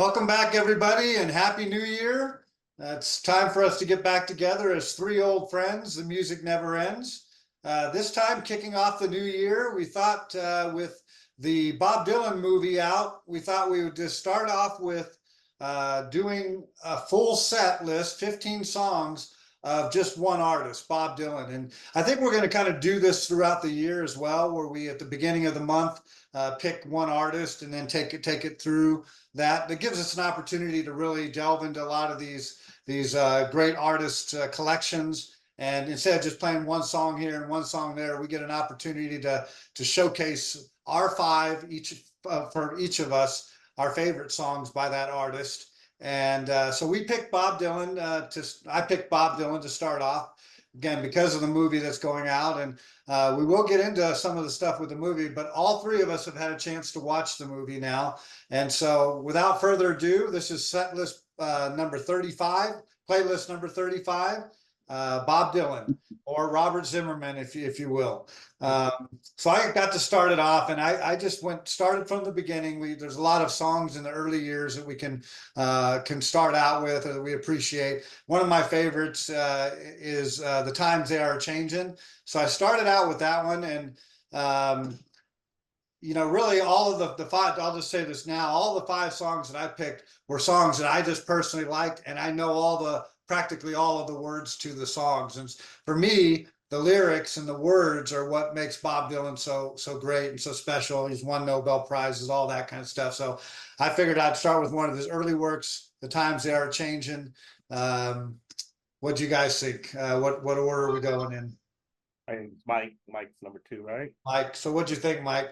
Welcome back, everybody, and Happy New Year. It's time for us to get back together as three old friends. The music never ends. This time, kicking off the new year, we thought with the Bob Dylan movie out, we thought we would just start off with doing a full set list, 15 songs of just one artist, Bob Dylan. And I think we're going to kind of do this throughout the year as well, where we, at the beginning of the month, pick one artist and then take it through that. That gives us an opportunity to really delve into a lot of these great artist collections. And instead of just playing one song here and one song there, we get an opportunity to showcase our five each for each of us, our favorite songs by that artist. And so we picked Bob Dylan. I picked Bob Dylan to start off, again because of the movie that's going out, and we will get into some of the stuff with the movie. But all three of us have had a chance to watch the movie now, and so without further ado, this is set list number 35, playlist number 35. Bob Dylan, or Robert Zimmerman, if you will. So I got to start it off, and I just started from the beginning. There's a lot of songs in the early years that we can start out with, or that we appreciate. One of my favorites is "The Times They Are Changing." So I started out with that one, and really all of the five. I'll just say this now: all the five songs that I picked were songs that I just personally liked, and I know practically all of the words to the songs. And for me, the lyrics and the words are what makes Bob Dylan so great and so special. He's won Nobel Prizes, all that kind of stuff. So I figured I'd start with one of his early works, "The Times They Are Changing." What do you guys think? What order are we going in? I think Mike. Mike's number two, right? Mike, so what'd you think, Mike?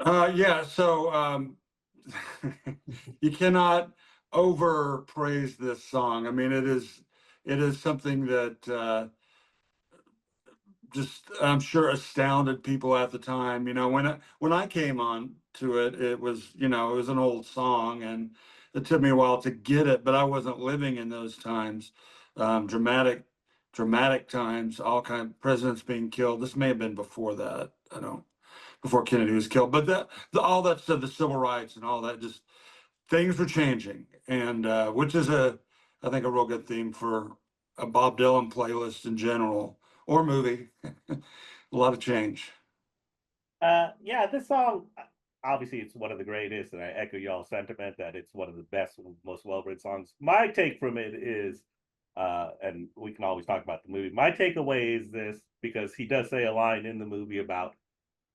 Yeah, so you cannot overpraise this song. I mean, it is something that just, I'm sure, astounded people at the time. When I came on to it, it was an old song, and it took me a while to get it, but I wasn't living in those times. Dramatic times, all kind of presidents being killed. This may have been before that. Before Kennedy was killed, but all that stuff, the civil rights and all that, just things were changing, and which is I think a real good theme for a Bob Dylan playlist in general, or movie. A lot of change. Yeah, this song, obviously it's one of the greatest, and I echo y'all's sentiment that it's one of the best, most well-written songs. My take from it is, and we can always talk about the movie, my takeaway is this, because he does say a line in the movie about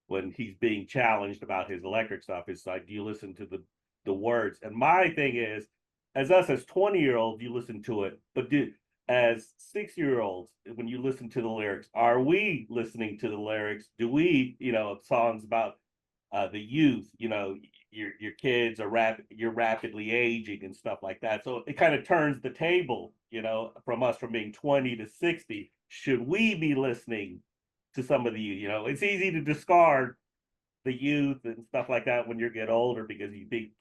when he's being challenged about his electric stuff. It's like, do you listen to the words? And my thing is, as 20-year-olds, you listen to it, but as 6-year-olds, when you listen to the lyrics, are we listening to the lyrics? Do we, songs about the youth, your kids are you're rapidly aging and stuff like that. So it kind of turns the table, from us, from being 20 to 60. Should we be listening to some of the, it's easy to discard the youth and stuff like that when you get older, because you think,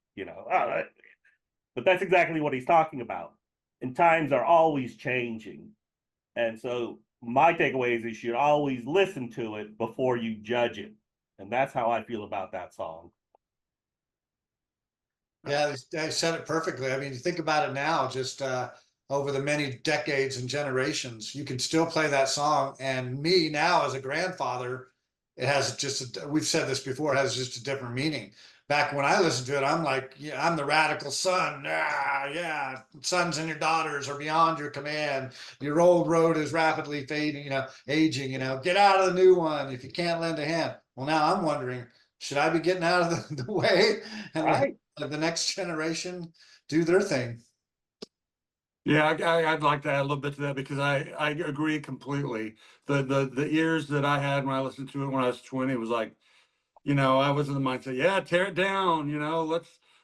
but that's exactly what he's talking about. And times are always changing. And so my takeaway is you should always listen to it before you judge it. And that's how I feel about that song. Yeah, I said it perfectly. I mean, you think about it now, just over the many decades and generations, you can still play that song. And me now, as a grandfather, it has we've said this before, it has just a different meaning. Back when I listened to it, I'm like, yeah, I'm the radical son. Yeah, sons and your daughters are beyond your command. Your old road is rapidly fading, aging, get out of the new one if you can't lend a hand. Well, now I'm wondering, should I be getting out of the way and Right. let the next generation do their thing? Yeah, I'd like to add a little bit to that, because I agree completely. The ears that I had when I listened to it when I was 20, it was like, I was in the mindset, yeah, tear it down,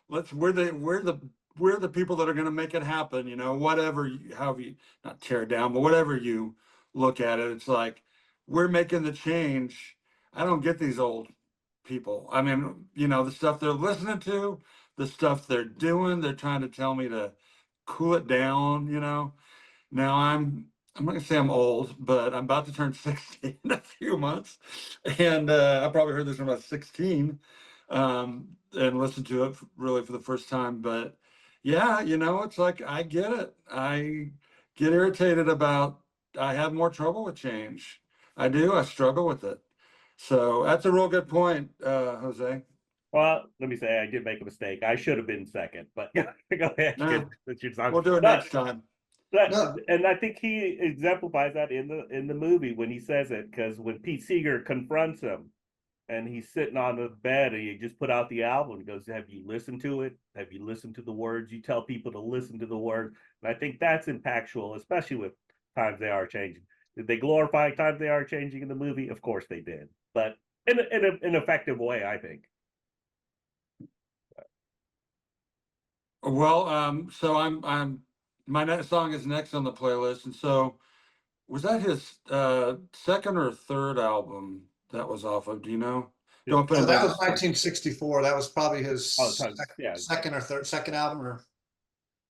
let's we're the people that are going to make it happen, however you, not tear it down, but whatever you look at it, it's like, we're making the change. I don't get these old people. I mean, the stuff they're listening to, the stuff they're doing, they're trying to tell me to cool it down. Now I'm not gonna say I'm old, but I'm about to turn 60 in a few months, and I probably heard this when I was 16, and listened to it really for the first time. But yeah, it's like I get it. I get irritated about, I have more trouble with change. I do. I struggle with it. So that's a real good point, Jose. Well, let me say I did make a mistake. I should have been second, but go ahead, No, that's your song. we'll do it But next time. No, and I think he exemplifies that in the movie when he says it, because when Pete Seeger confronts him and he's sitting on the bed and he just put out the album, he goes, "Have you listened to it? Have you listened to the words? You tell people to listen to the words." And I think that's impactful, especially with times they are changing. Did they glorify times they are changing in the movie? Of course they did, but in an effective way, I think. Well, so I'm my next song is next on the playlist, and so was that his second or third album that was off of? Do you know? Don't put so him that down. was 1964. That was probably Oh, his yeah, second or third second album, or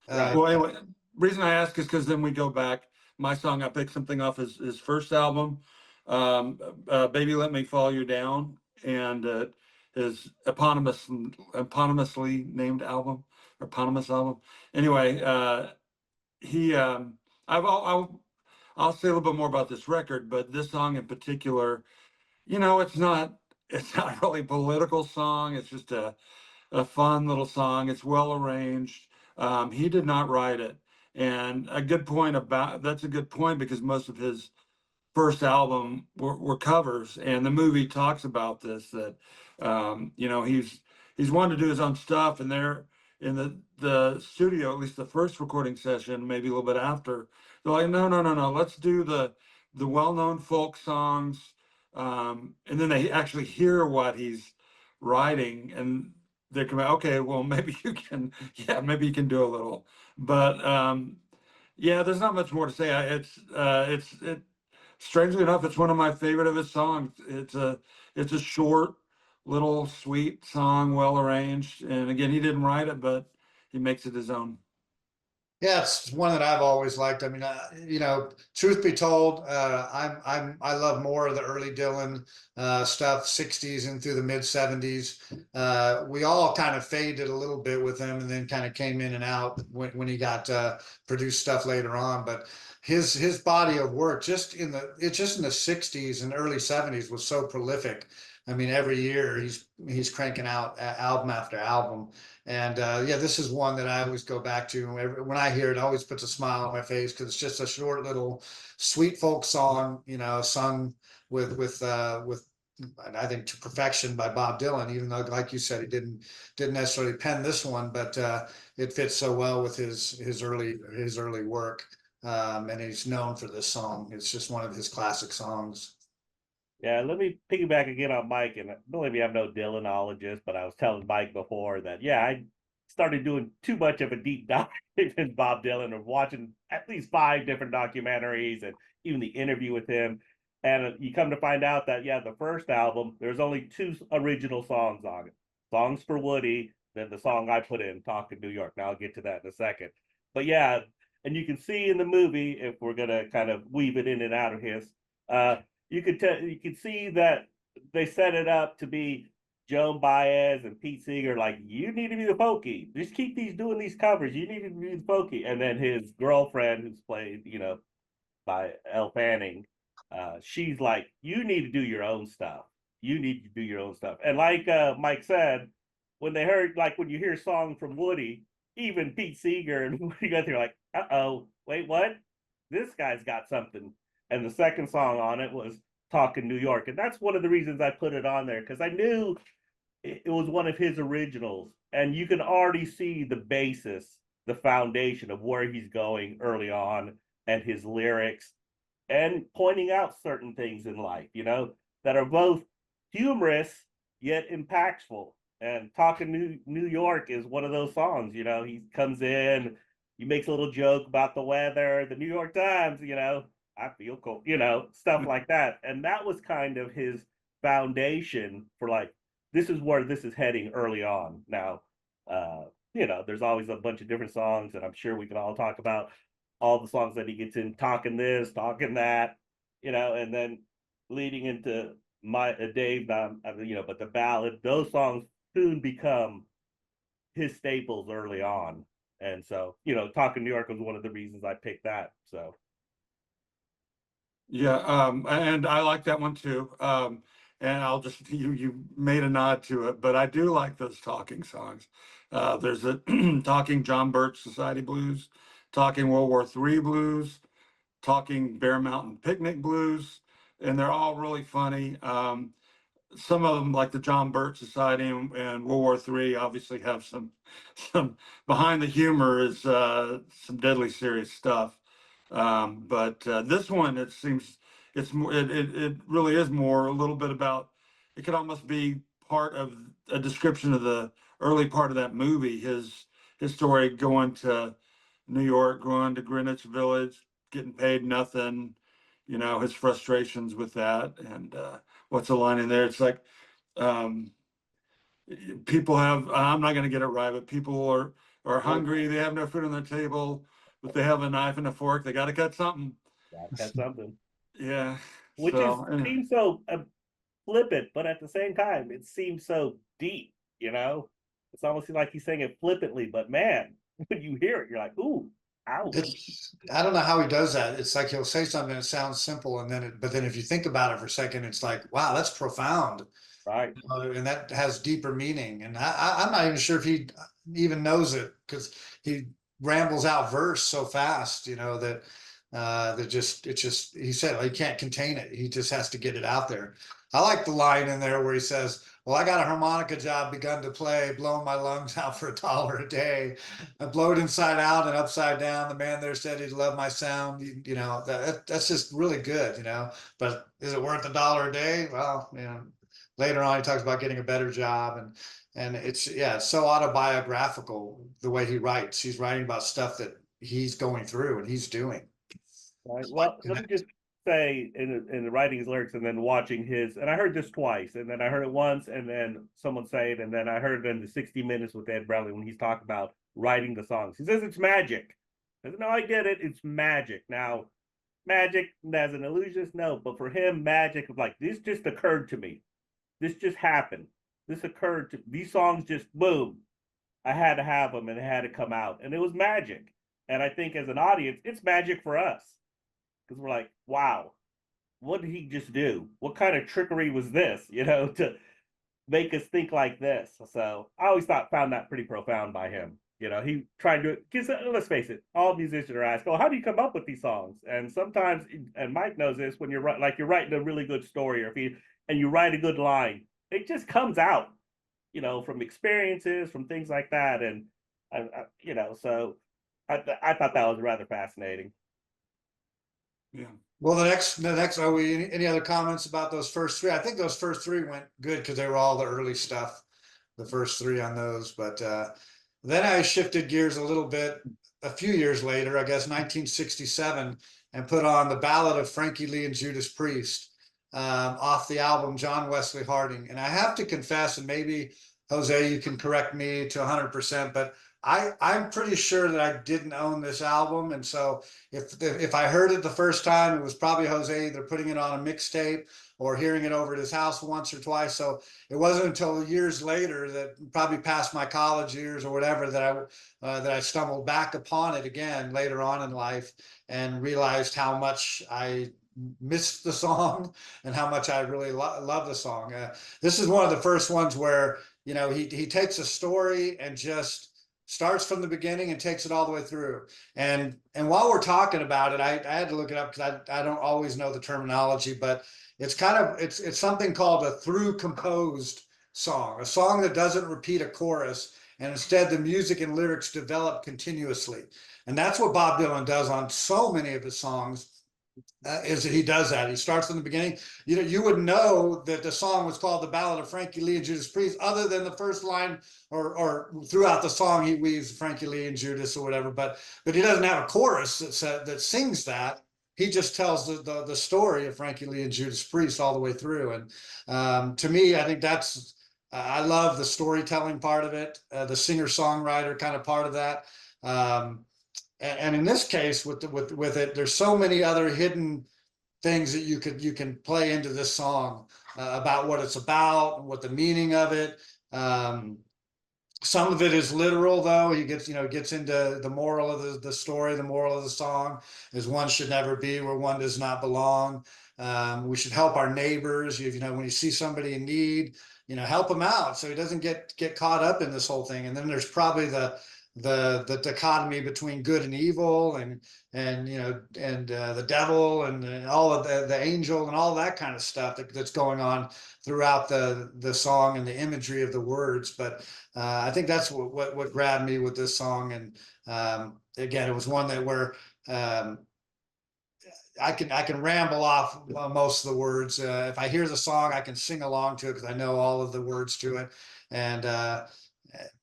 right. Well, anyway, reason I ask is because then we go back. My song, I picked something off his first album, "Baby Let Me Fall You Down," and his eponymously named album, eponymous album. Anyway, he I'll say a little bit more about this record, but this song in particular, it's not really a political song. It's just a fun little song. It's well arranged. He did not write it. And that's a good point because most of his first album were covers, and the movie talks about this, that he's wanted to do his own stuff, and they're in the studio, at least the first recording session, maybe a little bit after, they're like, no, no, no, no, let's do the well-known folk songs. And then they actually hear what he's writing, and they come out, okay, well, maybe you can, yeah, maybe you can do a little. But yeah, there's not much more to say. Strangely enough, it's one of my favorite of his songs. It's a short, little, sweet song, well arranged. And again, he didn't write it, but he makes it his own. yeah, it's one that I've always liked. I mean, truth be told, I love more of the early Dylan stuff, '60s and through the mid '70s. We all kind of faded a little bit with him, and then kind of came in and out when he got produced stuff later on. But his body of work just in the '60s and early '70s was so prolific. I mean, every year he's cranking out album after album. And yeah, this is one that I always go back to. When I hear it, it always puts a smile on my face because it's just a short little sweet folk song, sung with I think to perfection by Bob Dylan. Even though, like you said, he didn't necessarily pen this one, but it fits so well with his early work. And he's known for this song. It's just one of his classic songs. Yeah, let me piggyback again on Mike. And believe me, I'm no Dylanologist, but I was telling Mike before that, yeah, I started doing too much of a deep dive in Bob Dylan, or watching at least 5 different documentaries and even the interview with him. And you come to find out that, yeah, the first album, there's only 2 original songs on it. Songs for Woody, then the song I put in, Talking New York. Now I'll get to that in a second. But yeah, and you can see in the movie, if we're going to kind of weave it in and out of his, uh, you could see that they set it up to be Joan Baez and Pete Seeger, like, you need to be the folky. Just keep doing these covers. You need to be the folky. And then his girlfriend, who's played, by Elle Fanning, she's like, you need to do your own stuff. You need to do your own stuff. And like Mike said, when they heard, like, when you hear a song from Woody, even Pete Seeger and Woody Guthrie are like, wait, what? This guy's got something. And the second song on it was Talking New York. And that's one of the reasons I put it on there, because I knew it was one of his originals. And you can already see the basis, the foundation of where he's going early on, and his lyrics, and pointing out certain things in life, that are both humorous yet impactful. And Talking New York is one of those songs. He comes in, he makes a little joke about the weather, the New York Times, I feel cold, stuff like that. And that was kind of his foundation for, like, this is where this is heading early on. Now, there's always a bunch of different songs, and I'm sure we can all talk about all the songs that he gets in, talking this, talking that, and then leading into my Dave, but the ballad, those songs soon become his staples early on. And so, Talking New York was one of the reasons I picked that. So Yeah, and I like that one too. And I'll just you made a nod to it, but I do like those talking songs. There's a talking John Birch Society blues, talking World War III blues, talking Bear Mountain Picnic blues, and they're all really funny. Some of them, like the John Birch Society and World War III, obviously have some behind the humor is some deadly serious stuff. But this one, it seems it's more. It really is more a little bit about. It could almost be part of a description of the early part of that movie. His story going to New York, going to Greenwich Village, getting paid nothing. His frustrations with that, and what's the line in there? It's like um, people have. I'm not going to get it right, but people are hungry. They have no food on their table, but they have a knife and a fork. They got to cut something. that's something, Yeah. which is So anyway. seems so flippant, but at the same time, it seems so deep. It's almost like he's saying it flippantly, but man, when you hear it, you're like, ooh, ouch. I don't know how he does that. It's like he'll say something that sounds simple, and but then if you think about it for a second, it's like, wow, that's profound. Right. And that has deeper meaning. And I'm not even sure if he even knows it, because he rambles out verse so fast, that he said, well, he can't contain it. He just has to get it out there. I like the line in there where he says, well, I got a harmonica job begun to play, blowing my lungs out for $1 a day. I blow it inside out and upside down. The man there said he'd love my sound. That's just really good, but is it worth $1 a day? Well, later on he talks about getting a better job, and it's so autobiographical the way he writes. He's writing about stuff that he's going through and he's doing. Right. Well, let me just say in the writing his lyrics and then watching his, and I heard this twice, and then I heard it once, and then someone say it, and then I heard it in the 60 Minutes with Ed Bradley when he's talking about writing the songs. He says it's magic. I said, no, I get it. It's magic. Now, magic as an illusionist, no, but for him, magic was like, this just occurred to me. This just happened. This occurred to these songs just boom. I had to have them and it had to come out. And it was magic. And I think as an audience, it's magic for us. Because we're like, wow, what did he just do? What kind of trickery was this, to make us think like this? So I always found that pretty profound by him. He tried to, because let's face it, all musicians are asked, oh, how do you come up with these songs? And sometimes, and Mike knows this, when you're you're writing a really good story, and you write a good line, it just comes out, from experiences, from things like that. And, so I thought that was rather fascinating. Yeah. Well, the next, are we any other comments about those first three? I think those first three went good because they were all the early stuff, the first three on those. But then I shifted gears a little bit a few years later, I guess 1967, and put on the Ballad of Frankie Lee and Judas Priest off the album John Wesley Harding. And I have to confess, and maybe Jose, you can correct me to 100%, but I'm pretty sure that I didn't own this album, and so if I heard it the first time, it was probably Jose either putting it on a mixtape or hearing it over at his house once or twice. So it wasn't until years later, that probably past my college years or whatever, that I stumbled back upon it again later on in life and realized how much I missed the song and how much I really love the song. This is one of the first ones where he takes a story and just starts from the beginning and takes it all the way through. And while we're talking about it, I had to look it up because I don't always know the terminology, but it's it's something called a through composed song, a song that doesn't repeat a chorus, and instead the music and lyrics develop continuously. And that's what Bob Dylan does on so many of his songs. Is that he does that. He starts from the beginning. You would know that the song was called The Ballad of Frankie Lee and Judas Priest, other than the first line, or throughout the song he weaves Frankie Lee and Judas or whatever. But he doesn't have a chorus that sings that. He just tells the story of Frankie Lee and Judas Priest all the way through. And to me, I think that's I love the storytelling part of it, the singer-songwriter kind of part of that. And in this case, with it, there's so many other hidden things that you can play into this song about what it's about and what the meaning of it. Some of it is literal, though. He gets into the moral of the story. The moral of the song is one should never be where one does not belong. We should help our neighbors. When you see somebody in need, help them out so he doesn't get caught up in this whole thing. And then there's probably the dichotomy between good and evil, and the devil, and all of the angel, and all that kind of stuff that's going on throughout the song, and the imagery of the words. But I think that's what grabbed me with this song. And again, it was one that where I can ramble off most of the words. If I hear the song, I can sing along to it because I know all of the words to it. And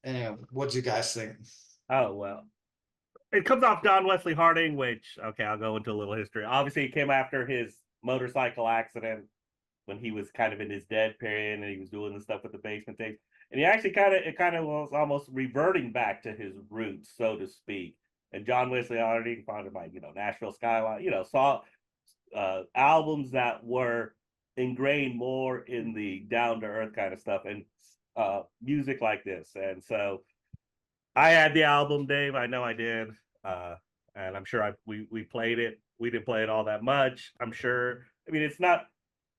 anyway, what do you guys think? Oh, well, it comes off John Wesley Harding, which, okay, I'll go into a little history. Obviously, it came after his motorcycle accident when he was kind of in his dead period, and he was doing the stuff with the basement tapes. And he actually kind of was almost reverting back to his roots, so to speak. And John Wesley Harding founded by, Nashville Skyline, saw albums that were ingrained more in the down to earth kind of stuff, and music like this. And so I had the album, Dave. I know I did, and I'm sure we played it. We didn't play it all that much, I'm sure. I mean, it's not.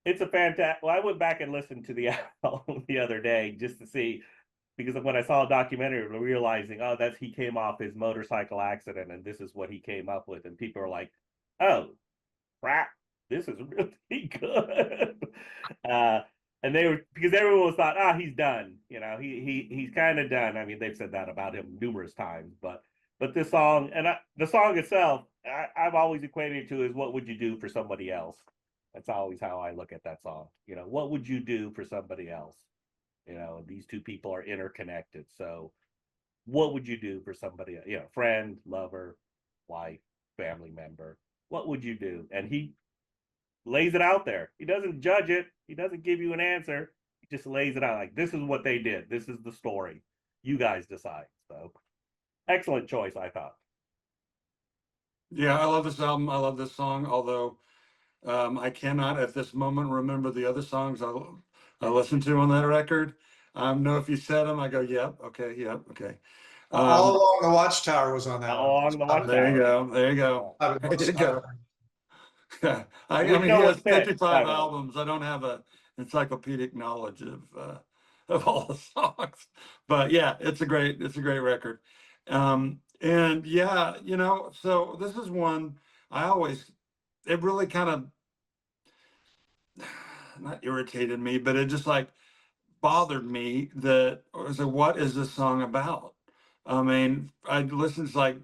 It's a fantastic. Well, I went back and listened to the album the other day just to see, because when I saw a documentary, realizing, oh, he came off his motorcycle accident, and this is what he came up with, and people are like, oh, crap, this is really good. And they were, because everyone was thought, he's done. He's kind of done. I mean, they've said that about him numerous times, but this song, and the song itself, I've always equated it to is, what would you do for somebody else? That's always how I look at that song. What would you do for somebody else? These two people are interconnected. So what would you do for somebody, friend, lover, wife, family member? What would you do? And he lays it out there. He doesn't judge it. He doesn't give you an answer. He just lays it out like, this is what they did. This is the story. You guys decide. So excellent choice, I thought. Yeah, I love this album. I love this song, although I cannot at this moment remember the other songs I listened to on that record. Know if you said them, I go, yep, okay, yep, okay. All Along the Watchtower was on that All Along the Watchtower. There you go. There you go. There you go. I mean, he has 55 albums. I don't have a encyclopedic knowledge of all the songs, but yeah, it's a great record. And yeah, so this is one it really kind of not irritated me, but it just like bothered me that I said, what is this song about? I mean, I listened, it's like,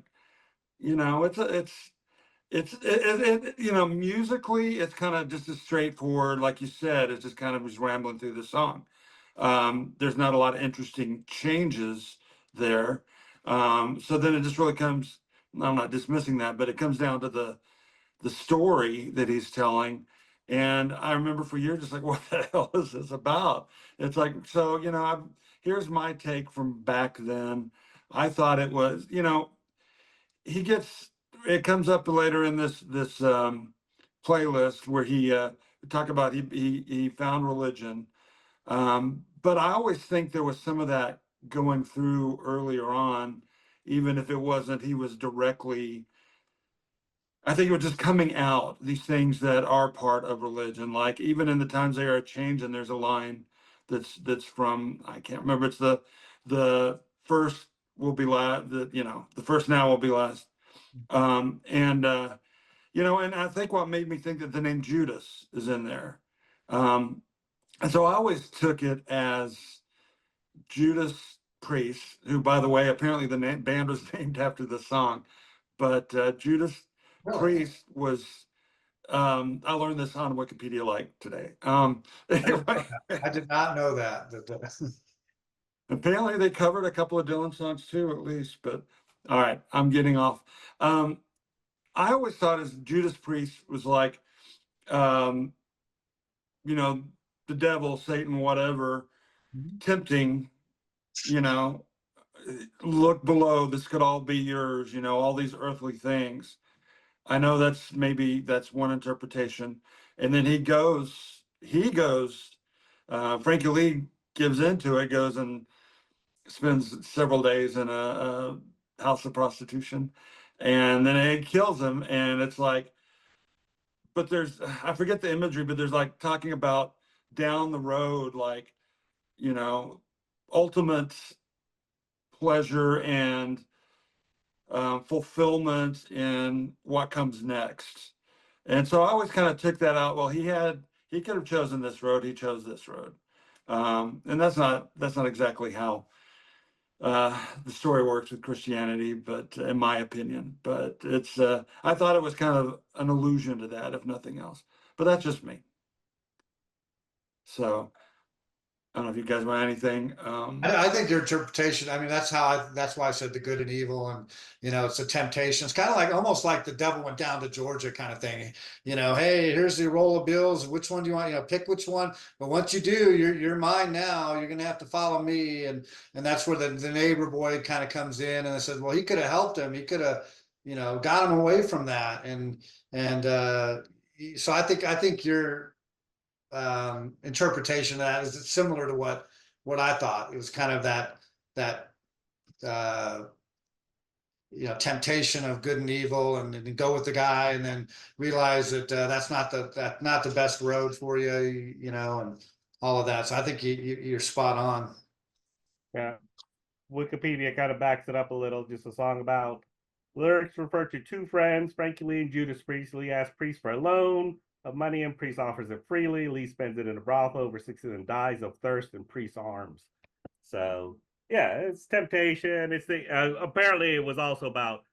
musically, it's kind of just as straightforward, like you said, it's just kind of was rambling through the song. There's not a lot of interesting changes there. So then it just really comes, I'm not dismissing that, but it comes down to the story that he's telling. And I remember for years, just like, what the hell is this about? It's like, so, here's my take from back then. I thought it was, it comes up later in this playlist where he talk about he found religion. But I always think there was some of that going through earlier on, even if it wasn't, he was directly, I think it was just coming out, these things that are part of religion. Like even in the times they are changing, there's a line that's from, I can't remember, it's the first will be last, the first now will be last. And I think what made me think that the name Judas is in there. And so I always took it as Judas Priest, who, by the way, apparently the band was named after the song, but Judas Priest was, I learned this on Wikipedia like today. Anyway, I did not know that. Apparently they covered a couple of Dylan songs too, at least, but all right, I'm getting off. I always thought as Judas Priest was like, the devil, Satan, whatever, tempting, look below, this could all be yours, all these earthly things. I know that's one interpretation. And then he goes, Frankie Lee gives into it, goes and spends several days in a house of prostitution, and then it kills him. And it's like, but there's, I forget the imagery, but there's like talking about down the road, like, you know, ultimate pleasure and fulfillment in what comes next. And so I always kind of took that out. Well, he could have chosen this road. He chose this road. And that's not exactly how the story works with Christianity, but in my opinion, but it's, I thought it was kind of an allusion to that, if nothing else, but that's just me. So I don't know if you guys want anything. I think your interpretation, I mean, that's why I said the good and evil, and, you know, it's a temptation. It's kind of like, almost like the devil went down to Georgia kind of thing. You know, hey, here's the roll of bills. Which one do you want? You know, pick which one. But once you do, you're mine now. You're going to have to follow me. And that's where the neighbor boy kind of comes in, and I said, well, he could have helped him. He could have, you know, got him away from that. So I think your interpretation of that is similar to what I thought. It was kind of that uh, you know, temptation of good and evil, and go with the guy, and then realize that that's not the best road for you, you know, and all of that. So I think you're spot on. Yeah. Wikipedia kind of backs it up a little. Just a song about lyrics refer to two friends, Frankie Lee and Judas Priest. Lee asks Priest for a loan of money, and Priest offers it freely. Lee spends it in a brothel, oversees it, and dies of thirst in Priest's arms. So yeah, it's temptation. It's the apparently it was also about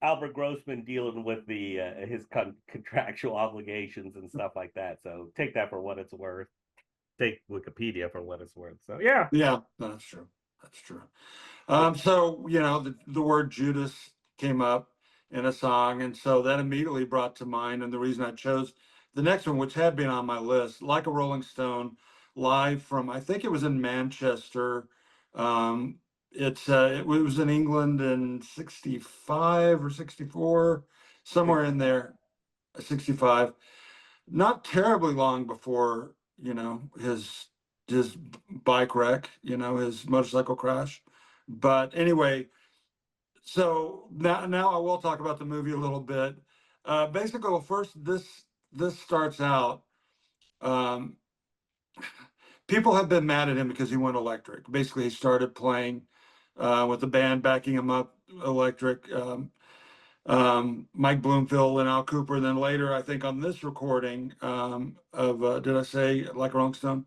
Albert Grossman dealing with the his contractual obligations and stuff like that. So take that for what it's worth. Take Wikipedia for what it's worth. So yeah, That's true. That's true. So, you know, the word Judas came up in a song, and so that immediately brought to mind, and the reason I chose the next one, which had been on my list, Like a Rolling Stone, live from, I think it was in Manchester. It was in England in 65 or 64, somewhere in there, 65. Not terribly long before, you know, his bike wreck, you know, his motorcycle crash. But anyway, so now I will talk about the movie a little bit. Basically, well, first this starts out. Um, People have been mad at him because he went electric. Basically, he started playing with the band backing him up electric. Mike Bloomfield and Al Cooper. And then later, I think on this recording of did I say Like a Rolling Stone?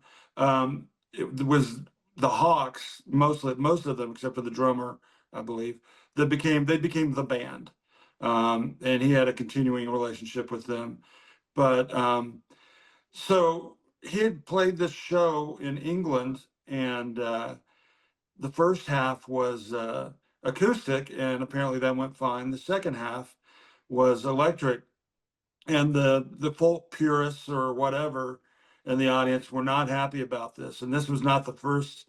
It was the Hawks, most of them, except for the drummer, I believe, they became the band. And he had a continuing relationship with them. But so he had played this show in England, and the first half was acoustic, and apparently that went fine. The second half was electric, and the folk purists or whatever in the audience were not happy about this. And this was not the first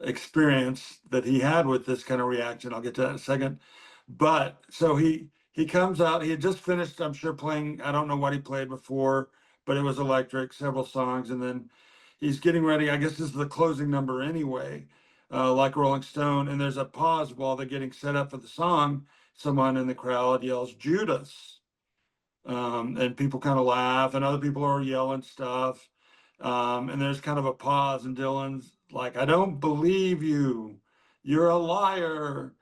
experience that he had with this kind of reaction. I'll get to that in a second. But so he comes out. He had just finished, I'm sure, playing. I don't know what he played before, but it was electric, several songs, and then he's getting ready. I guess this is the closing number anyway, Like Rolling Stone. And there's a pause while they're getting set up for the song. Someone in the crowd yells Judas, and people kind of laugh, and other people are yelling stuff. And there's kind of a pause, and Dylan's like, "I don't believe you. You're a liar."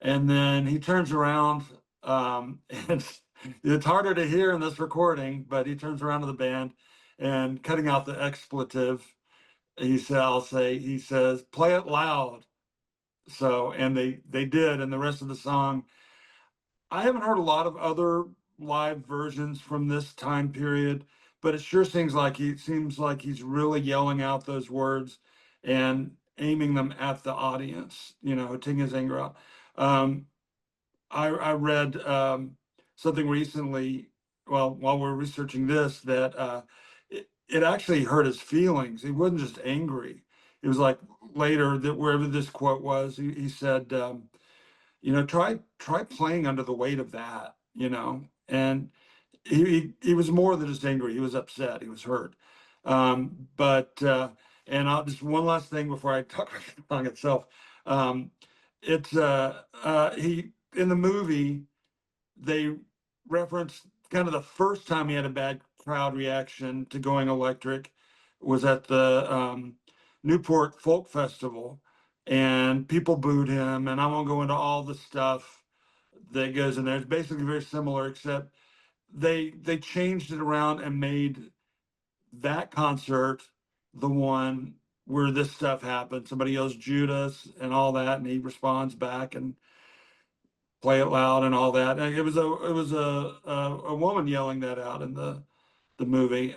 And then he turns around, and it's harder to hear in this recording, but he turns around to the band and, cutting out the expletive, he says, "Play it loud." So, and they did, and the rest of the song, I haven't heard a lot of other live versions from this time period, but it sure seems like he's really yelling out those words and aiming them at the audience, you know, taking his anger out. I read something recently, well, while we're researching this, that it actually hurt his feelings. He wasn't just angry. It was like later, that wherever this quote was, he said, you know, try playing under the weight of that, you know. And he was more than just angry. He was upset. He was hurt. But And just one last thing before I talk about the song itself. It's he in the movie they referenced kind of the first time he had a bad crowd reaction to going electric was at the Newport Folk Festival, and people booed him. And I won't go into all the stuff that goes in there. It's basically very similar, except they changed it around and made that concert the one where this stuff happened. Somebody yells Judas and all that, and he responds back and play it loud and all that. And it was a woman yelling that out in the movie.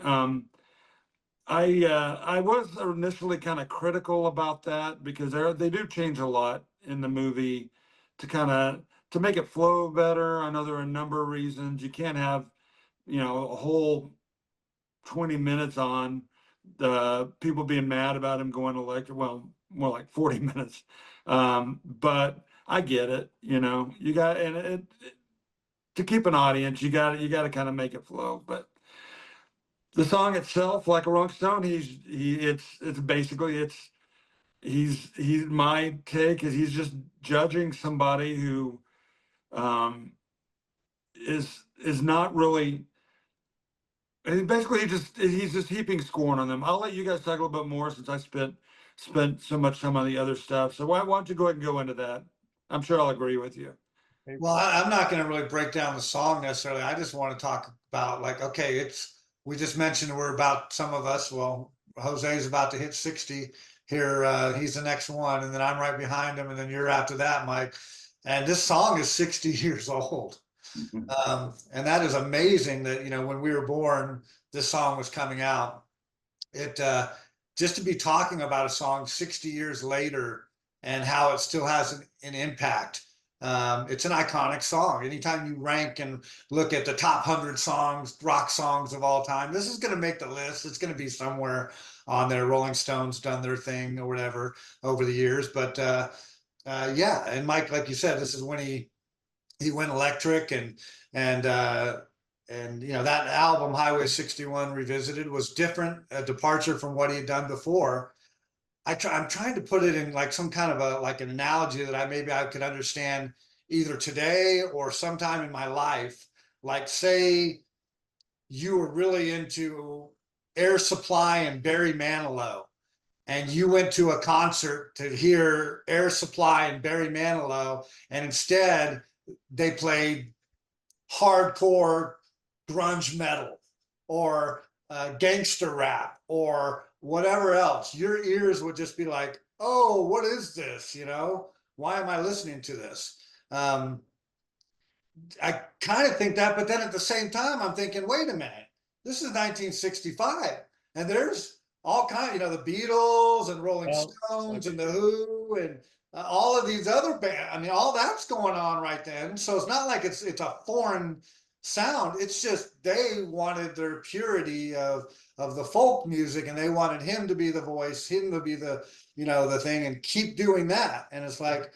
I was initially kind of critical about that because they do change a lot in the movie to make it flow better. I know there are a number of reasons. You can't have, a whole 20 minutes on the people being mad about him going electric. Well, more like 40 minutes. But I get it. You got, to keep an audience, you got to kind of make it flow. But the song itself, like a Rolling Stone, he's my take is he's just judging somebody who is not really. And basically, he's just heaping scorn on them. I'll let you guys talk a little bit more since I spent so much time on the other stuff. So why don't you go ahead and go into that? I'm sure I'll agree with you. Well, I'm not going to really break down the song necessarily. I just want to talk about like, okay, we just mentioned we're about some of us. Well, Jose's about to hit 60 here. He's the next one, and then I'm right behind him, and then you're after that, Mike. And this song is 60 years old. And that is amazing that, when we were born, this song was coming out. It just to be talking about a song 60 years later and how it still has an impact. It's an iconic song. Anytime you rank and look at the top 100 rock songs of all time, this is going to make the list. It's going to be somewhere on there. Rolling Stones done their thing or whatever over the years. But yeah, and Mike, like you said, this is when he went electric, and that album Highway 61 Revisited was different, a departure from what he had done before. I'm trying to put it in like some kind of an analogy that I could understand either today or sometime in my life. Like, say you were really into Air Supply and Barry Manilow, and you went to a concert to hear Air Supply and Barry Manilow, and instead they played hardcore grunge metal or gangster rap or whatever else. Your ears would just be like, oh, what is this? Why am I listening to this? I kind of think that, but then at the same time, I'm thinking, wait a minute, this is 1965, and there's all kinds, the Beatles and Rolling Stones and the Who and all of these other bands. I mean, all that's going on right then. So it's not like it's a foreign sound. It's just they wanted their purity of the folk music, and they wanted him to be the voice, him to be the the thing, and keep doing that. And it's like,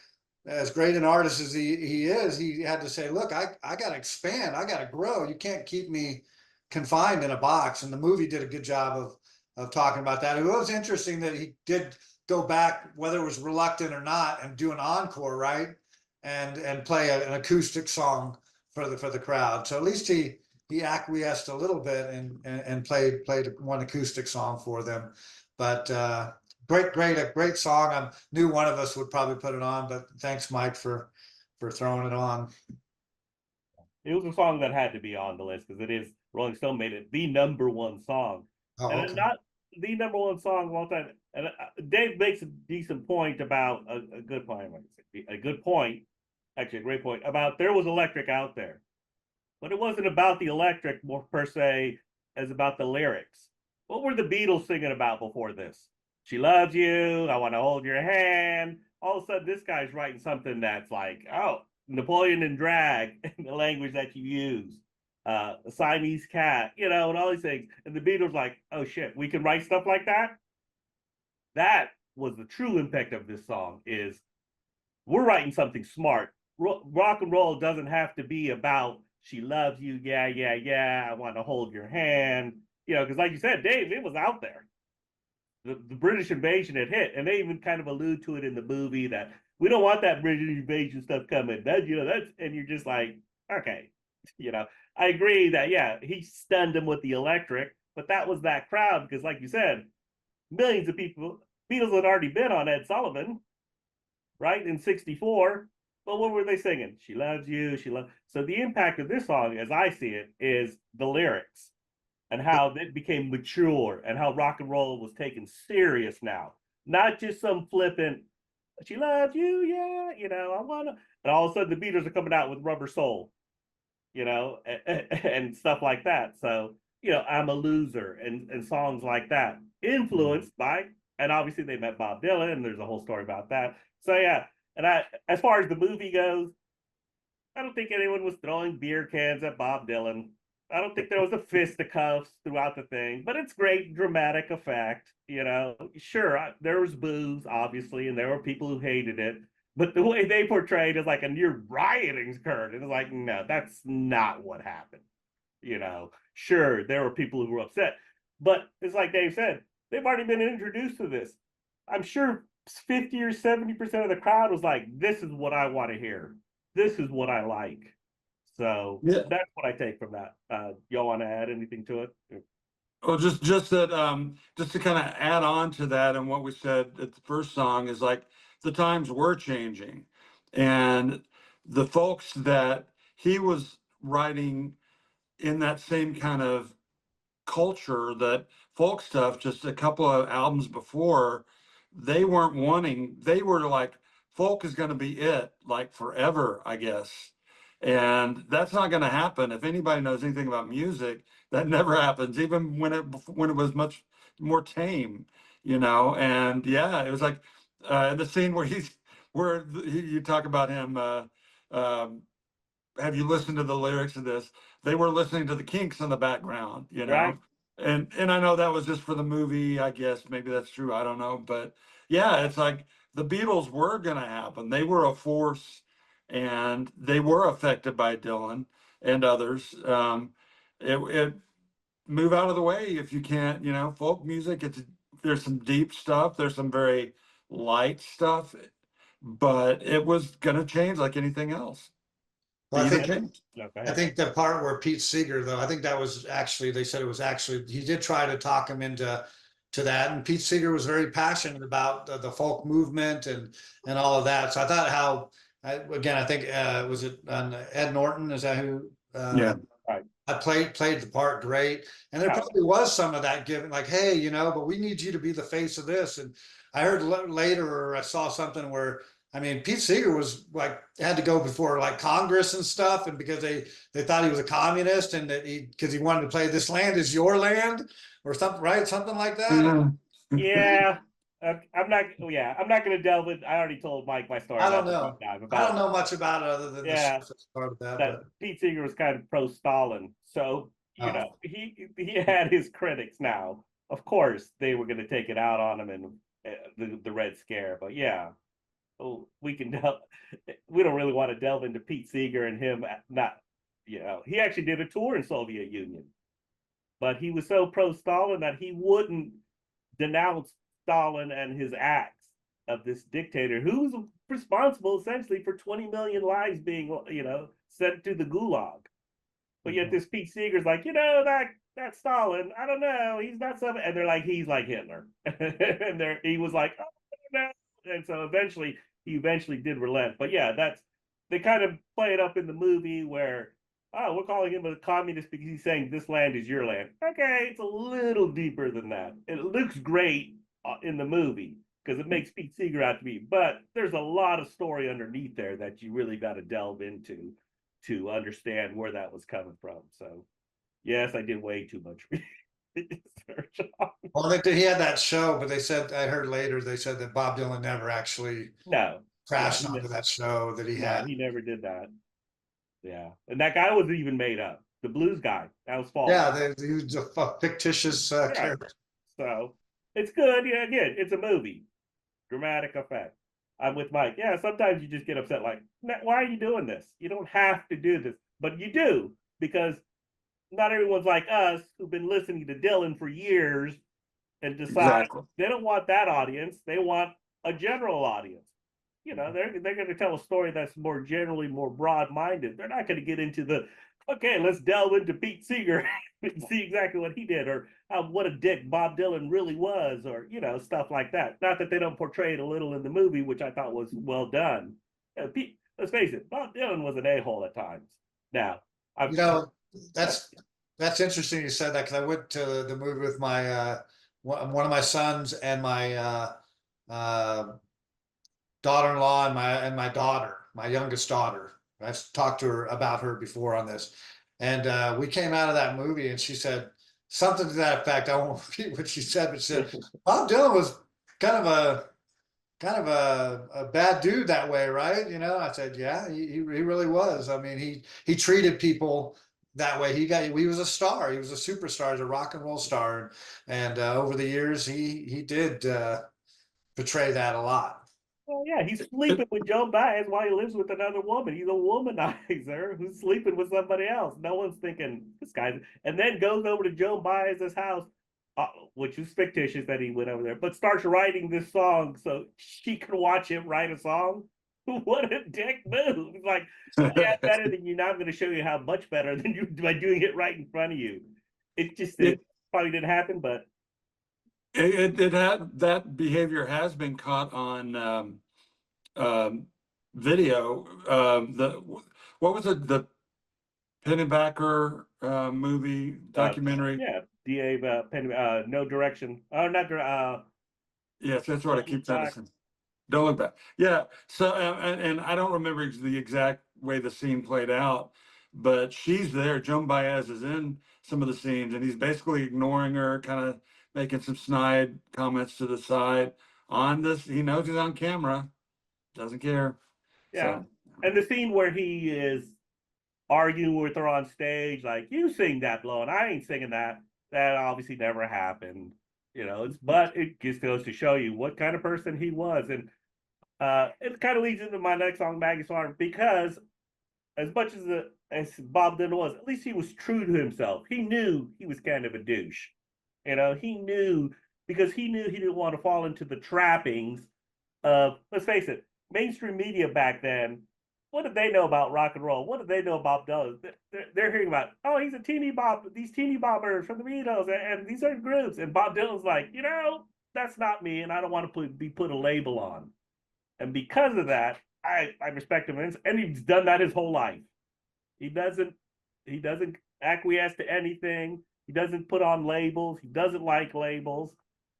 as great an artist as he is, he had to say, look, I got to expand, I got to grow. You can't keep me confined in a box. And the movie did a good job of talking about that. It was interesting that he did go back, whether it was reluctant or not, and do an encore, right, and play an acoustic song for the crowd. So at least he acquiesced a little bit and played one acoustic song for them. But a great song. I knew one of us would probably put it on, but thanks, Mike, for throwing it on. It was a song that had to be on the list because it is, Rolling Stone made it the #1 song. Oh, and okay. not the #1 song of all time. And Dave makes a decent point about a good point, actually a great point about there was electric out there, but it wasn't about the electric more per se as about the lyrics. What were the Beatles singing about before this? She loves you. I want to hold your hand. All of a sudden, this guy's writing something that's like, oh, Napoleon in drag, in the language that you use. A Siamese cat, and all these things. And the Beatles like, oh shit, we can write stuff like that. That was the true impact of this song. Is we're writing something smart. Rock and roll doesn't have to be about she loves you, yeah, I want to hold your hand, because like you said, Dave, it was out there. the British invasion had hit, and they even kind of allude to it in the movie that we don't want that British invasion stuff coming. That that's and you're just like, okay, I agree that yeah, he stunned him with the electric, but that was that crowd because, like you said, millions of people. Beatles had already been on Ed Sullivan, right, in '64. But what were they singing? She loves you. She loves. So the impact of this song, as I see it, is the lyrics and how it became mature and how rock and roll was taken serious now, not just some flippant. She loves you, yeah. I wanna. And all of a sudden, the Beatles are coming out with Rubber Soul, and stuff like that. So I'm a loser, and songs like that, influenced by, and obviously they met Bob Dylan, and there's a whole story about that. So yeah, and as far as the movie goes, I don't think anyone was throwing beer cans at Bob Dylan. I don't think there was a fisticuffs throughout the thing, but it's great dramatic effect. Sure, there was booze, obviously, and there were people who hated it. But the way they portrayed is like a near rioting occurred. It's like, no, that's not what happened. Sure, there were people who were upset, but it's like Dave said, they've already been introduced to this. I'm sure 50 or 70% of the crowd was like, this is what I want to hear. This is what I like. So Yeah. that's what I take from that. Y'all want to add anything to it? Well, just that, just to kind of add on to that, and what we said at the first song is like the times were changing, and the folks that he was writing in that same kind of culture, that folk stuff, just a couple of albums before, they weren't wanting. They were like, folk is going to be it, like forever, I guess. And that's not going to happen. If anybody knows anything about music, that never happens, even when it was much more tame, And yeah, it was like the scene where you talk about him. Um, have you listened to the lyrics of this? They were listening to the Kinks in the background, Right. And I know that was just for the movie, I guess maybe that's true. I don't know, but yeah, it's like the Beatles were going to happen. They were a force, and they were affected by Dylan and others. It move out of the way if you can't. Folk music. There's some deep stuff. There's some very light stuff, but it was going to change like anything else. Well, I think No, go I ahead. think the part where Pete Seeger, though, I think that was actually, they said it was actually, he did try to talk him into that. And Pete Seeger was very passionate about the folk movement and all of that. So I thought how, again, I think, was it Ed Norton? Is that who? Yeah. Right. I played the part great. And there Yeah. probably was some of that given, like, hey, but we need you to be the face of this. And I heard later, or I saw something where, I mean, Pete Seeger was like, had to go before like Congress and stuff. And because they thought he was a communist, and that because he wanted to play "This Land Is Your Land" or something, right? Something like that. Yeah. I'm not. Yeah, I'm not going to delve in. I already told Mike my story I don't about the know. time I don't about know much about it other than the yeah surface part of that, that but Pete Seeger was kind of pro Stalin. So oh. he had his critics. Now, of course, they were going to take it out on him in the Red Scare. But yeah, we can we don't really want to delve into Pete Seeger and him not. He actually did a tour in Soviet Union, but he was so pro Stalin that he wouldn't denounce Stalin and his acts of this dictator who was responsible essentially for 20 million lives being, sent to the gulag. But yet this Pete Seeger's like, that Stalin, I don't know, he's not some, and they're like, he's like Hitler, and he was like, oh no, and so he eventually did relent. But yeah, they kind of play it up in the movie where, oh, we're calling him a communist because he's saying this land is your land. Okay, it's a little deeper than that. It looks great in the movie because it makes Pete Seeger out to be, but there's a lot of story underneath there that you really got to delve into to understand where that was coming from. So, yes, I did way too much research. Well, he had that show, but they said, I heard later, they said that Bob Dylan never actually No, crashed onto that show that he no, had. he never did that. Yeah, and that guy was even made up. The blues guy, that was false. Yeah, he was a fictitious character. So it's good. Yeah, again, it's a movie, dramatic effect. I'm with Mike. Yeah, sometimes you just get upset, like, why are you doing this? You don't have to do this, but you do because not everyone's like us who've been listening to Dylan for years and decide Exactly. they don't want that audience. They want a general audience. They're going to tell a story that's more generally more broad minded. They're not going to get into the okay, let's delve into Pete Seeger and see exactly what he did, or what a dick Bob Dylan really was, or stuff like that. Not that they don't portray it a little in the movie, which I thought was well done. Pete, let's face it, Bob Dylan was an a-hole at times. Now, You know, that's interesting you said that because I went to the movie with my one of my sons and my uh, daughter-in-law and my daughter, my youngest daughter. I've talked to her about her before on this, and we came out of that movie, and she said something to that effect. I won't repeat what she said, but she said Bob Dylan was kind of a bad dude that way, right? I said, yeah, he really was. I mean, he treated people that way. He was a star. He was a superstar, he was a rock and roll star, and over the years, he did portray that a lot. well, yeah, he's sleeping with Joan Baez while he lives with another woman. He's a womanizer who's sleeping with somebody else. No one's thinking this guy, and then goes over to Joan Baez's house, which is fictitious that he went over there, but starts writing this song so she can watch him write a song. What a dick move! It's like, yeah, better than you. Now I'm going to show you how much better than you by doing it right in front of you. It probably didn't happen, but It had that behavior has been caught on video. What was it? The Pennybacker movie documentary. yeah, DA no direction. Oh, not Yes, that's what I Don't keep Look Back. saying. Don't look back. Yeah. So and I don't remember the exact way the scene played out, but she's there. Joan Baez is in some of the scenes, and he's basically ignoring her, kind of making some snide comments to the side. On this, he knows he's on camera, doesn't care. Yeah, So, and the scene where he is arguing with her on stage, like, you sing that, Blow, and I ain't singing that. That obviously never happened. But it just goes to show you what kind of person he was. And it kind of leads into my next song, Maggie's Farm, because as much as Bob Dylan was, at least he was true to himself. He knew he was kind of a douche. He knew, because he knew he didn't want to fall into the trappings of, let's face it, mainstream media back then. What did they know about rock and roll? What did they know about Dylan? They're hearing about, oh, he's a teeny bop, these teeny boppers from the Beatles, and these are groups. And Bob Dylan's like, that's not me, and I don't want to be put a label on. And because of that, I respect him, and he's done that his whole life. He doesn't acquiesce to anything. He doesn't put on labels. He doesn't like labels.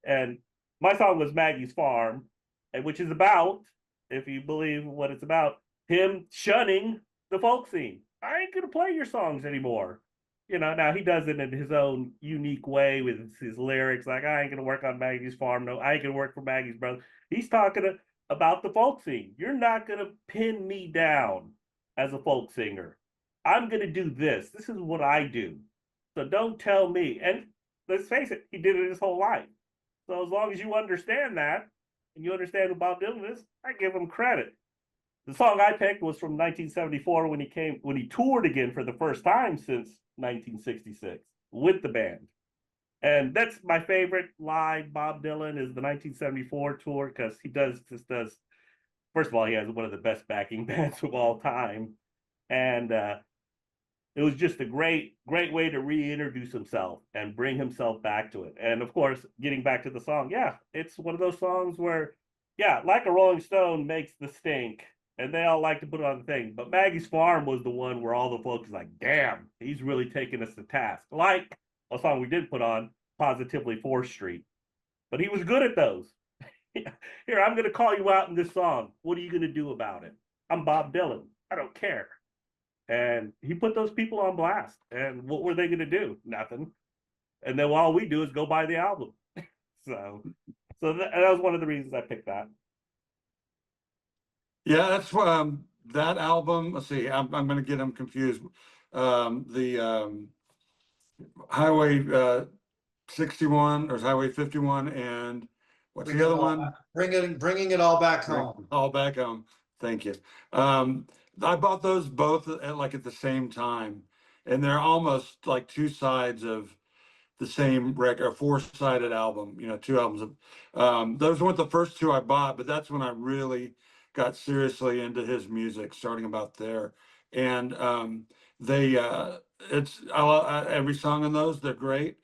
And my song was Maggie's Farm, which is about, if you believe what it's about, him shunning the folk scene. I ain't gonna play your songs anymore. Now he does it in his own unique way with his lyrics. Like, I ain't gonna work on Maggie's Farm. No, I ain't gonna work for Maggie's brother. He's talking about the folk scene. You're not gonna pin me down as a folk singer. I'm gonna do this. This is what I do. So don't tell me. And let's face it, he did it his whole life. So as long as you understand that, and you understand who Bob Dylan is, I give him credit. The song I picked was from 1974 when he toured again for the first time since 1966 with the band. And that's my favorite live Bob Dylan is the 1974 tour, because he does, first of all, he has one of the best backing bands of all time. And it was just a great way to reintroduce himself and bring himself back to it. And of course, getting back to the song, yeah, it's one of those songs where, yeah, like a Rolling Stone makes the stink, and they all like to put it on the thing. But Maggie's Farm was the one where all the folks like, damn, he's really taking us to task. Like a song we did put on, Positively 4th Street. But he was good at those. Here, I'm going to call you out in this song. What are you going to do about it? I'm Bob Dylan. I don't care. And he put those people on blast. And what were they going to do? Nothing. And then all we do is go buy the album. So that was one of the reasons I picked that. yeah, that's that album. Let's see, I'm going to get them confused. The Highway 61 or Highway 51, and what's the other one? Bringing it all back home. All back home. Thank you. I bought those both at the same time, and they're almost like two sides of the same record, a four-sided album, you know, two albums of, those weren't the first two I bought, but that's when I really got seriously into his music, starting about there. And they, every song on those, they're great.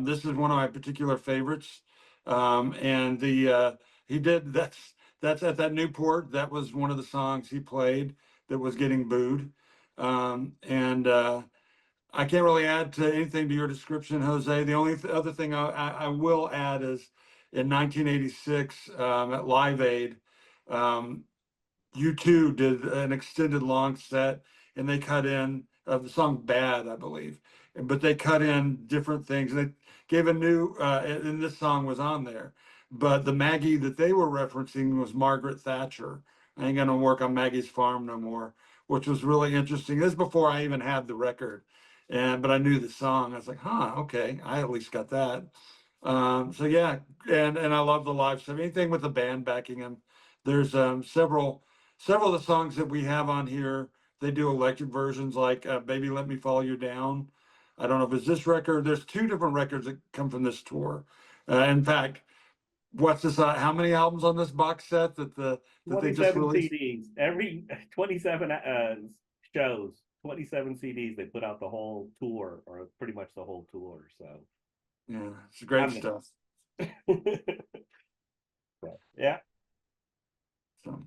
This is one of my particular favorites. And he did, that's at that Newport, that was one of the songs he played that was getting booed. And I can't really add to anything to your description, Jose. The only other thing I will add is in 1986 at Live Aid, U2 did an extended long set, and they cut in the song "Bad," I believe, but they cut in different things. They gave a new, and this song was on there, but the Maggie that they were referencing was Margaret Thatcher. I ain't gonna work on Maggie's farm no more, which was really interesting. This is before I even had the record, but I knew the song. I was like, huh, okay, I at least got that. So yeah, and I love the live stuff. Anything with the band backing him. There's several of the songs that we have on here. They do electric versions like "Baby Let Me Follow You Down." I don't know if it's this record. There's two different records that come from this tour. In fact, what's this? How many albums on this box set that they just 27 released? CDs. Every 27 shows, 27 CDs. They put out the whole tour, or pretty much the whole tour. So Yeah, it's great I'm stuff. yeah. So,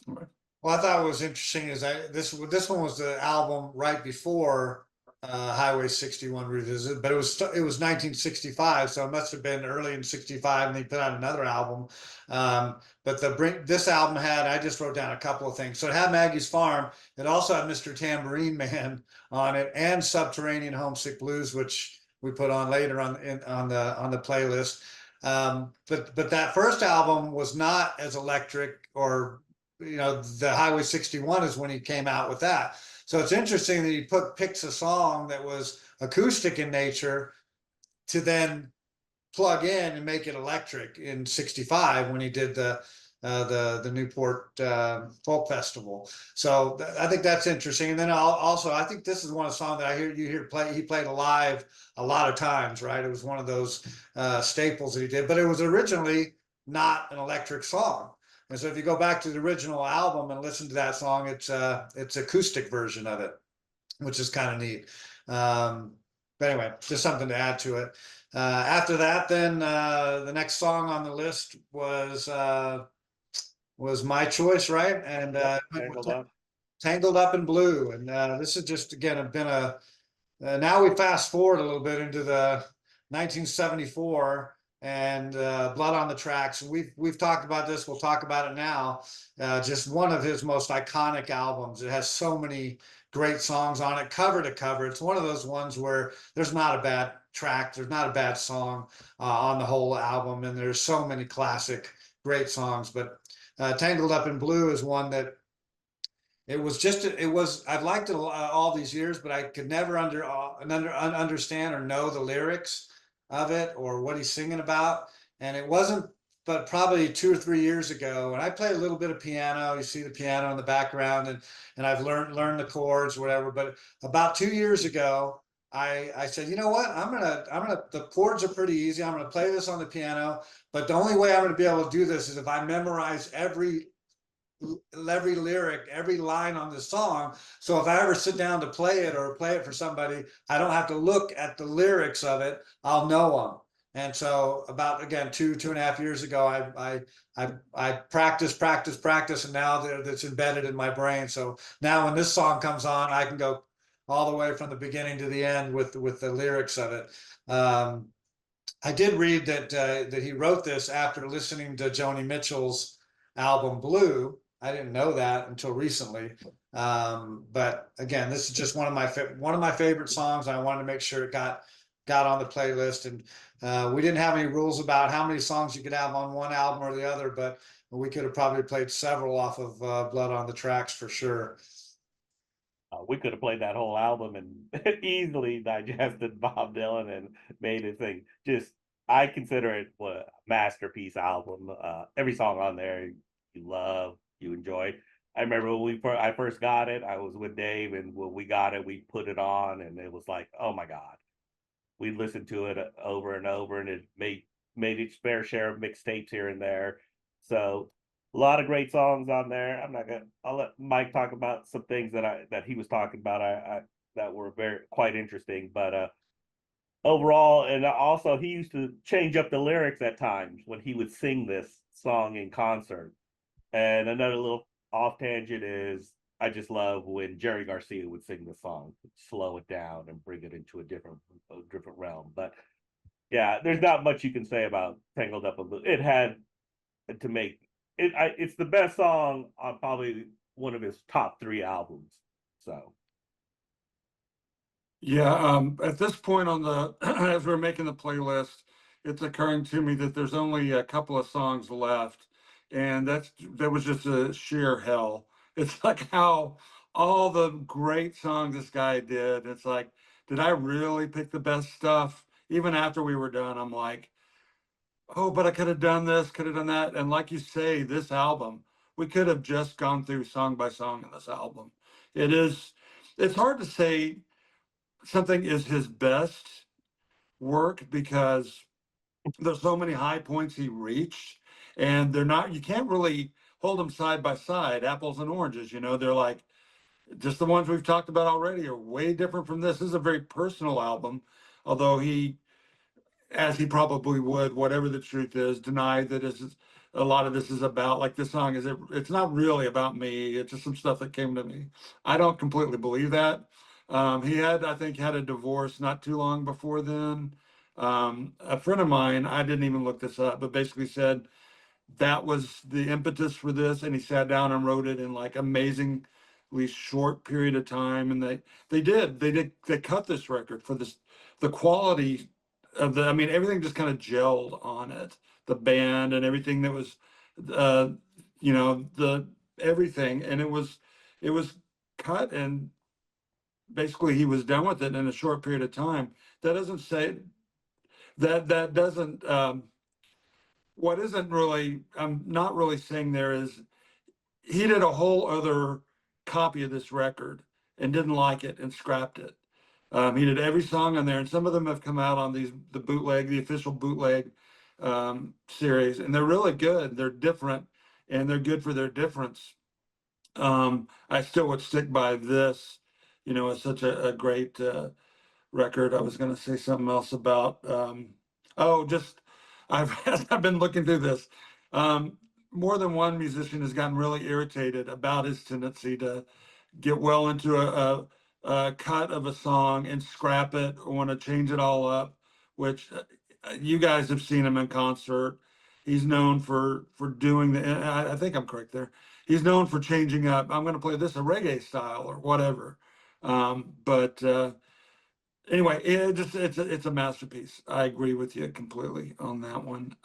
all right. Well, I thought what was interesting is this one was the album right before Highway 61 Revisited, but it was 1965, so it must have been early in '65, and they put out another album. But this album had, I just wrote down a couple of things. So it had Maggie's Farm. It also had Mr. Tambourine Man on it, and Subterranean Homesick Blues, which we put on later on the playlist. But that first album was not as electric, or the Highway 61 is when he came out with that. So it's interesting that he picks a song that was acoustic in nature to then plug in and make it electric in '65 when he did the Newport Folk Festival. So I think that's interesting. And then also I think this is one of the songs that he played live a lot of times, right? It was one of those staples that he did, but it was originally not an electric song. And so if you go back to the original album and listen to that song, it's acoustic version of it, which is kind of neat. But anyway, just something to add to it. After that, then the next song on the list was my choice, right? And Tangled Up in Blue. And this has just, again, been now we fast forward a little bit into the 1974 and Blood on the Tracks. We've talked about this. We'll talk about it now. Just one of his most iconic albums. It has so many great songs on it, cover to cover. It's one of those ones where there's not a bad track, there's not a bad song on the whole album, and there's so many classic great songs. But Tangled Up in Blue is one that I've liked it all these years, but I could never understand or know the lyrics of it or what he's singing about. And it wasn't, but probably 2 or 3 years ago, and I play a little bit of piano. You see the piano in the background, and I've learned the chords, whatever. But about 2 years ago, I said, you know what? The chords are pretty easy. I'm gonna play this on the piano, but the only way I'm gonna be able to do this is if I memorize every lyric, every line on the song. So if I ever sit down to play it or play it for somebody, I don't have to look at the lyrics of it. I'll know them. And so about, again, 2.5 years ago, I practiced, and now that's embedded in my brain. So now when this song comes on, I can go all the way from the beginning to the end with the lyrics of it. I did read that he wrote this after listening to Joni Mitchell's album Blue. I didn't know that until recently. But again, this is just one of my favorite songs. I wanted to make sure it got on the playlist. And we didn't have any rules about how many songs you could have on one album or the other, but we could have probably played several off of Blood on the Tracks for sure. We could have played that whole album and easily digested Bob Dylan and made it thing. I consider it a masterpiece album. Every song on there you love, you enjoy. I remember when I first got it, I was with Dave, and when we got it, we put it on, and it was like, oh my God. we listened to it over and over, and it made its fair share of mixtapes here and there. So a lot of great songs on there. I'll let Mike talk about some things that he was talking about. I that were very quite interesting. But overall, and also he used to change up the lyrics at times when he would sing this song in concert. And another little off tangent is I just love when Jerry Garcia would sing the song, slow it down and bring it into a different realm. But yeah, there's not much you can say about Tangled Up. It had to make it. It's the best song on probably one of his top 3 albums. So Yeah, at this point on the, as we're making the playlist, it's occurring to me that there's only a couple of songs left, and that was just a sheer hell. It's like how all the great songs this guy did. It's like, did I really pick the best stuff? Even after we were done, I'm like, oh, but I could have done this, could have done that. And like you say, this album, we could have just gone through song by song in this album. It's hard to say something is his best work because there's so many high points he reached, and you can't really hold them side by side, apples and oranges. They're like just the ones we've talked about already are way different from this. This is a very personal album, although as he probably would, whatever the truth is, deny that a lot of this is about, like this song it's not really about me. It's just some stuff that came to me. I don't completely believe that. I think, had a divorce not too long before then. A friend of mine, I didn't even look this up, but basically said that was the impetus for this, and he sat down and wrote it in like amazingly short period of time. And they cut this record for the quality of I mean, everything just kind of gelled on it, the band and everything that was, uh, the everything, and it was cut, and basically he was done with it in a short period of time. That doesn't say that doesn't what isn't really, I'm not really saying there is, he did a whole other copy of this record and didn't like it and scrapped it. He did every song on there, and some of them have come out on the official bootleg series, and they're really good. They're different, and they're good for their difference. I still would stick by this, as such a great record. I was going to say something else about, just I've been looking through this. More than one musician has gotten really irritated about his tendency to get well into a cut of a song and scrap it or want to change it all up, which you guys have seen him in concert. He's known for doing I think I'm correct there. He's known for changing up. I'm going to play this a reggae style or whatever. But anyway, it's a masterpiece. I agree with you completely on that one.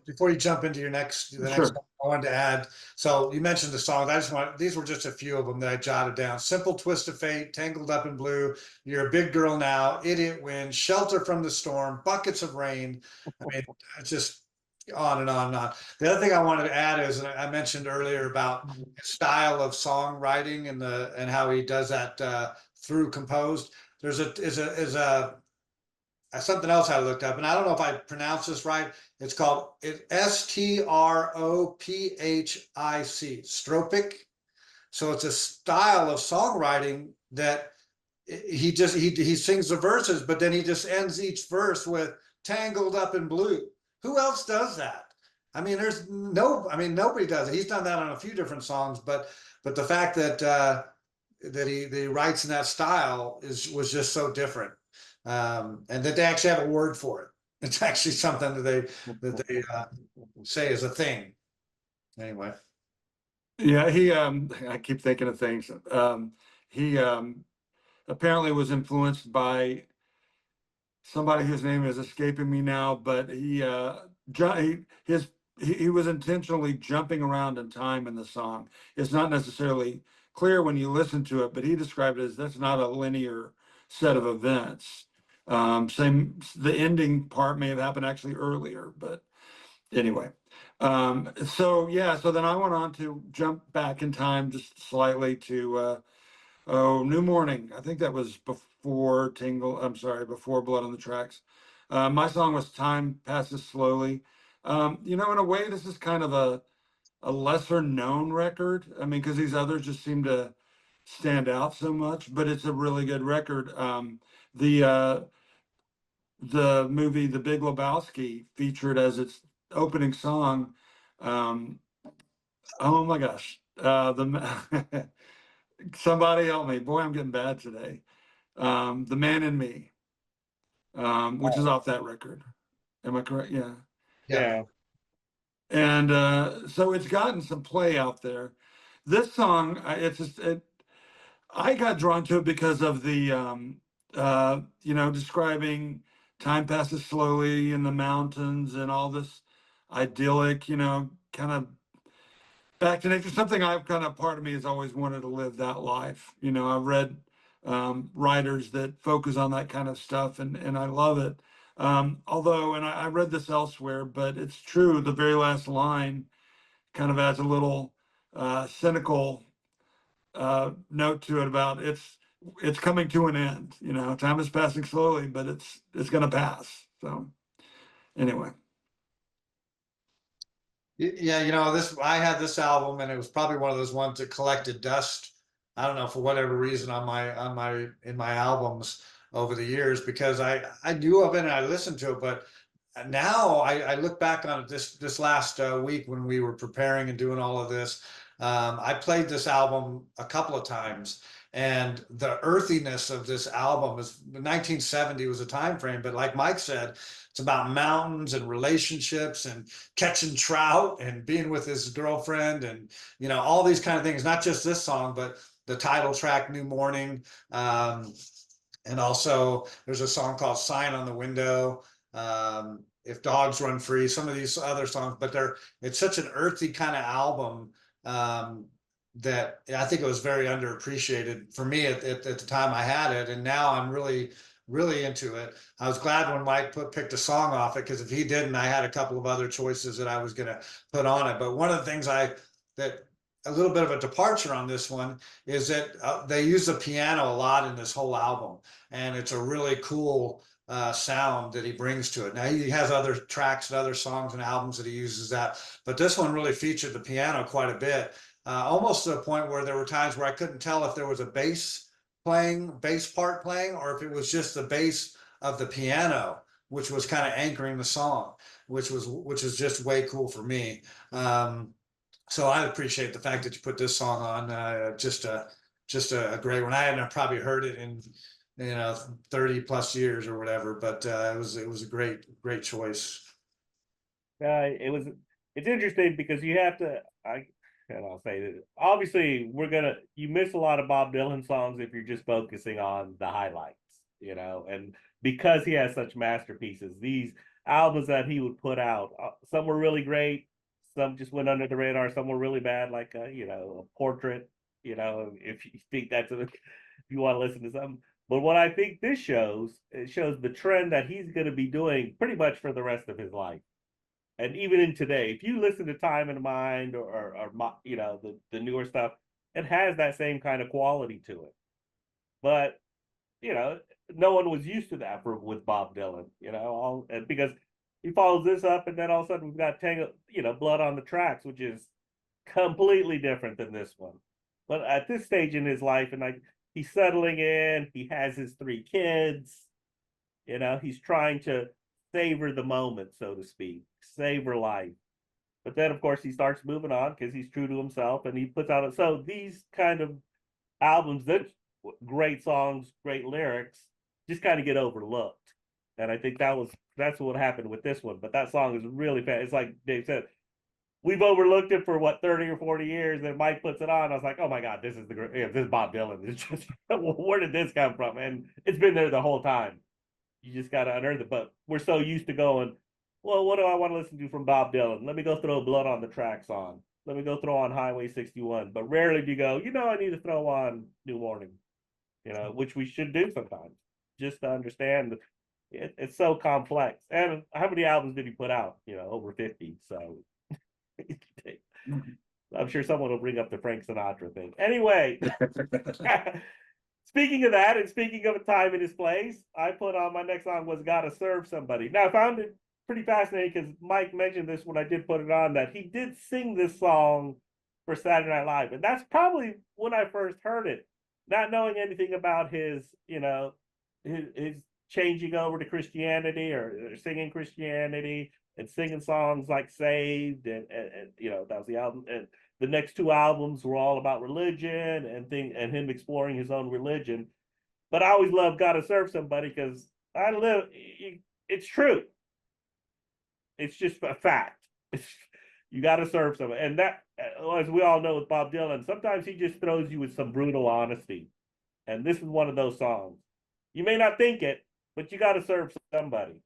Before you jump into the next Sure. one, I wanted to add. So you mentioned the songs. These were just a few of them that I jotted down. Simple Twist of Fate, Tangled Up in Blue, You're a Big Girl Now, Idiot Wind, Shelter from the Storm, Buckets of Rain. I mean, it's just on and on and on. The other thing I wanted to add is, and I mentioned earlier about his style of songwriting and how he does that through composed. There's something else I looked up, and I don't know if I pronounced this right. It's called Stropic, Stropic. So it's a style of songwriting that he sings the verses, but then he just ends each verse with "Tangled Up in Blue." Who else does that? I mean, nobody does it. He's done that on a few different songs, but the fact that he writes in that style was just so different. And that they actually have a word for it. It's actually something that they say is a thing. Anyway. Yeah, I keep thinking of things. He apparently was influenced by somebody whose name is escaping me now, but he was intentionally jumping around in time in the song. It's not necessarily clear when you listen to it, but he described it as that's not a linear set of events. The ending part may have happened actually earlier, but anyway. So then I went on to jump back in time just slightly to New Morning. I think that was before before Blood on the Tracks. My song was Time Passes Slowly. You know, in a way, this is kind of a lesser known record. I mean, because these others just seem to stand out so much, but it's a really good record. The movie The Big Lebowski featured as its opening song. Oh my gosh, somebody help me. Boy, I'm getting bad today. The Man in Me, which is off that record. Am I correct? Yeah. Yeah. And so it's gotten some play out there. This song, I got drawn to it because of the, you know, describing time passes slowly in the mountains and all this idyllic, you know, kind of back to nature. Something I've kind of, part of me has always wanted to live that life. You know, I've read writers that focus on that kind of stuff, and I love it. Although, and I read this elsewhere, but it's true. The very last line kind of adds a little cynical note to it about it's coming to an end. You know, time is passing slowly, but it's going to pass. So anyway. Yeah, you know, I had this album and it was probably one of those ones that collected dust. I don't know, for whatever reason on my albums over the years, because I knew of it and I listened to it, but now I look back on it this last week when we were preparing and doing all of this. I played this album a couple of times, and the earthiness of this album is 1970 was a time frame, but like Mike said, it's about mountains and relationships and catching trout and being with his girlfriend and, you know, all these kind of things. Not just this song, but the title track, New Morning. And also there's a song called Sign on the Window. If Dogs Run Free, some of these other songs, but it's such an earthy kind of album that I think it was very underappreciated for me at the time I had it. And now I'm really, really into it. I was glad when Mike picked a song off it, because if he didn't, I had a couple of other choices that I was going to put on it. But one of the things that a little bit of a departure on this one is that they use the piano a lot in this whole album, and it's a really cool sound that he brings to it. Now he has other tracks and other songs and albums that he uses that, but this one really featured the piano quite a bit, almost to the point where there were times where I couldn't tell if there was a bass part playing, or if it was just the bass of the piano, which was kind of anchoring the song, which is just way cool for me. So I appreciate the fact that you put this song on. Just a great one. I hadn't probably heard it in 30 plus years or whatever, but it was a great choice. It's interesting because you have to, and I'll say that obviously you miss a lot of Bob Dylan songs if you're just focusing on the highlights, you know, and because he has such masterpieces, these albums that he would put out, some were really great, some just went under the radar, some were really bad, like a Portrait, you know, if you think if you want to listen to something. But what I think this shows, it shows the trend that he's going to be doing pretty much for the rest of his life. And even in today, if you listen to Time in Mind or the newer stuff, it has that same kind of quality to it. But no one was used to that with Bob Dylan, because he follows this up, and then all of a sudden we've got Blood on the Tracks, which is completely different than this one. But at this stage in his life, and he's settling in, he has his 3 kids, he's trying to savor the moment, so to speak, savor life. But then, of course, he starts moving on because he's true to himself, and he puts out so these kind of albums, that great songs, great lyrics, just kind of get overlooked. And I think that's what happened with this one. But that song is really fast. It's like Dave said, we've overlooked it for 30 or 40 years, and Mike puts it on. I was like, oh my God, this is this is Bob Dylan. It's just, where did this come from? And it's been there the whole time. You just got to unearth it. But we're so used to going, well, what do I want to listen to from Bob Dylan? Let me go throw Blood on the Tracks on. Let me go throw on Highway 61. But rarely do you go, I need to throw on New Morning, which we should do sometimes, just to understand that it's so complex. And how many albums did he put out? Over 50. So I'm sure someone will bring up the Frank Sinatra thing. Anyway, speaking of that, and speaking of a time and his place, I put on my next song was "Gotta Serve Somebody." Now I found it pretty fascinating because Mike mentioned this when I did put it on, that he did sing this song for Saturday Night Live, and that's probably when I first heard it, not knowing anything about his, his changing over to Christianity or singing Christianity and singing songs like "Saved" and that was the album. And the next two albums were all about religion and him exploring his own religion. But I always loved "Gotta Serve Somebody" because it's true. It's just a fact. You got to serve somebody, and that, as we all know with Bob Dylan, sometimes he just throws you with some brutal honesty. And this is one of those songs. You may not think it, but you got to serve somebody,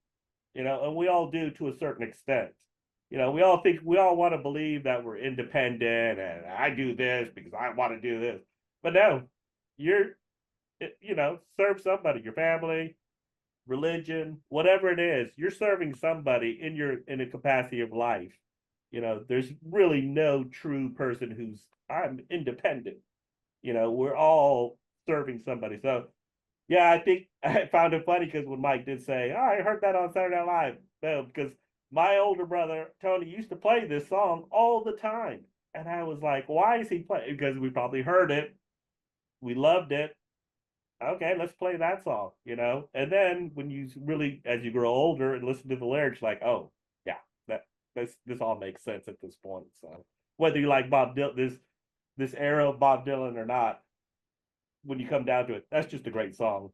and we all do to a certain extent. We all want to believe that we're independent and I do this because I want to do this. But no, serve somebody, your family, religion, whatever it is, you're serving somebody in a capacity of life. There's really no true person who's I'm independent. We're all serving somebody. So yeah, I think I found it funny because when Mike did say, "Oh, I heard that on Saturday Night Live," because my older brother Tony used to play this song all the time, and I was like, "Why is he playing?" Because we probably heard it, we loved it. Okay, let's play that song, And then when you really, as you grow older and listen to the lyrics, like, oh yeah, this all makes sense at this point. So whether you like Bob Dylan, this era of Bob Dylan or not, when you come down to it, that's just a great song.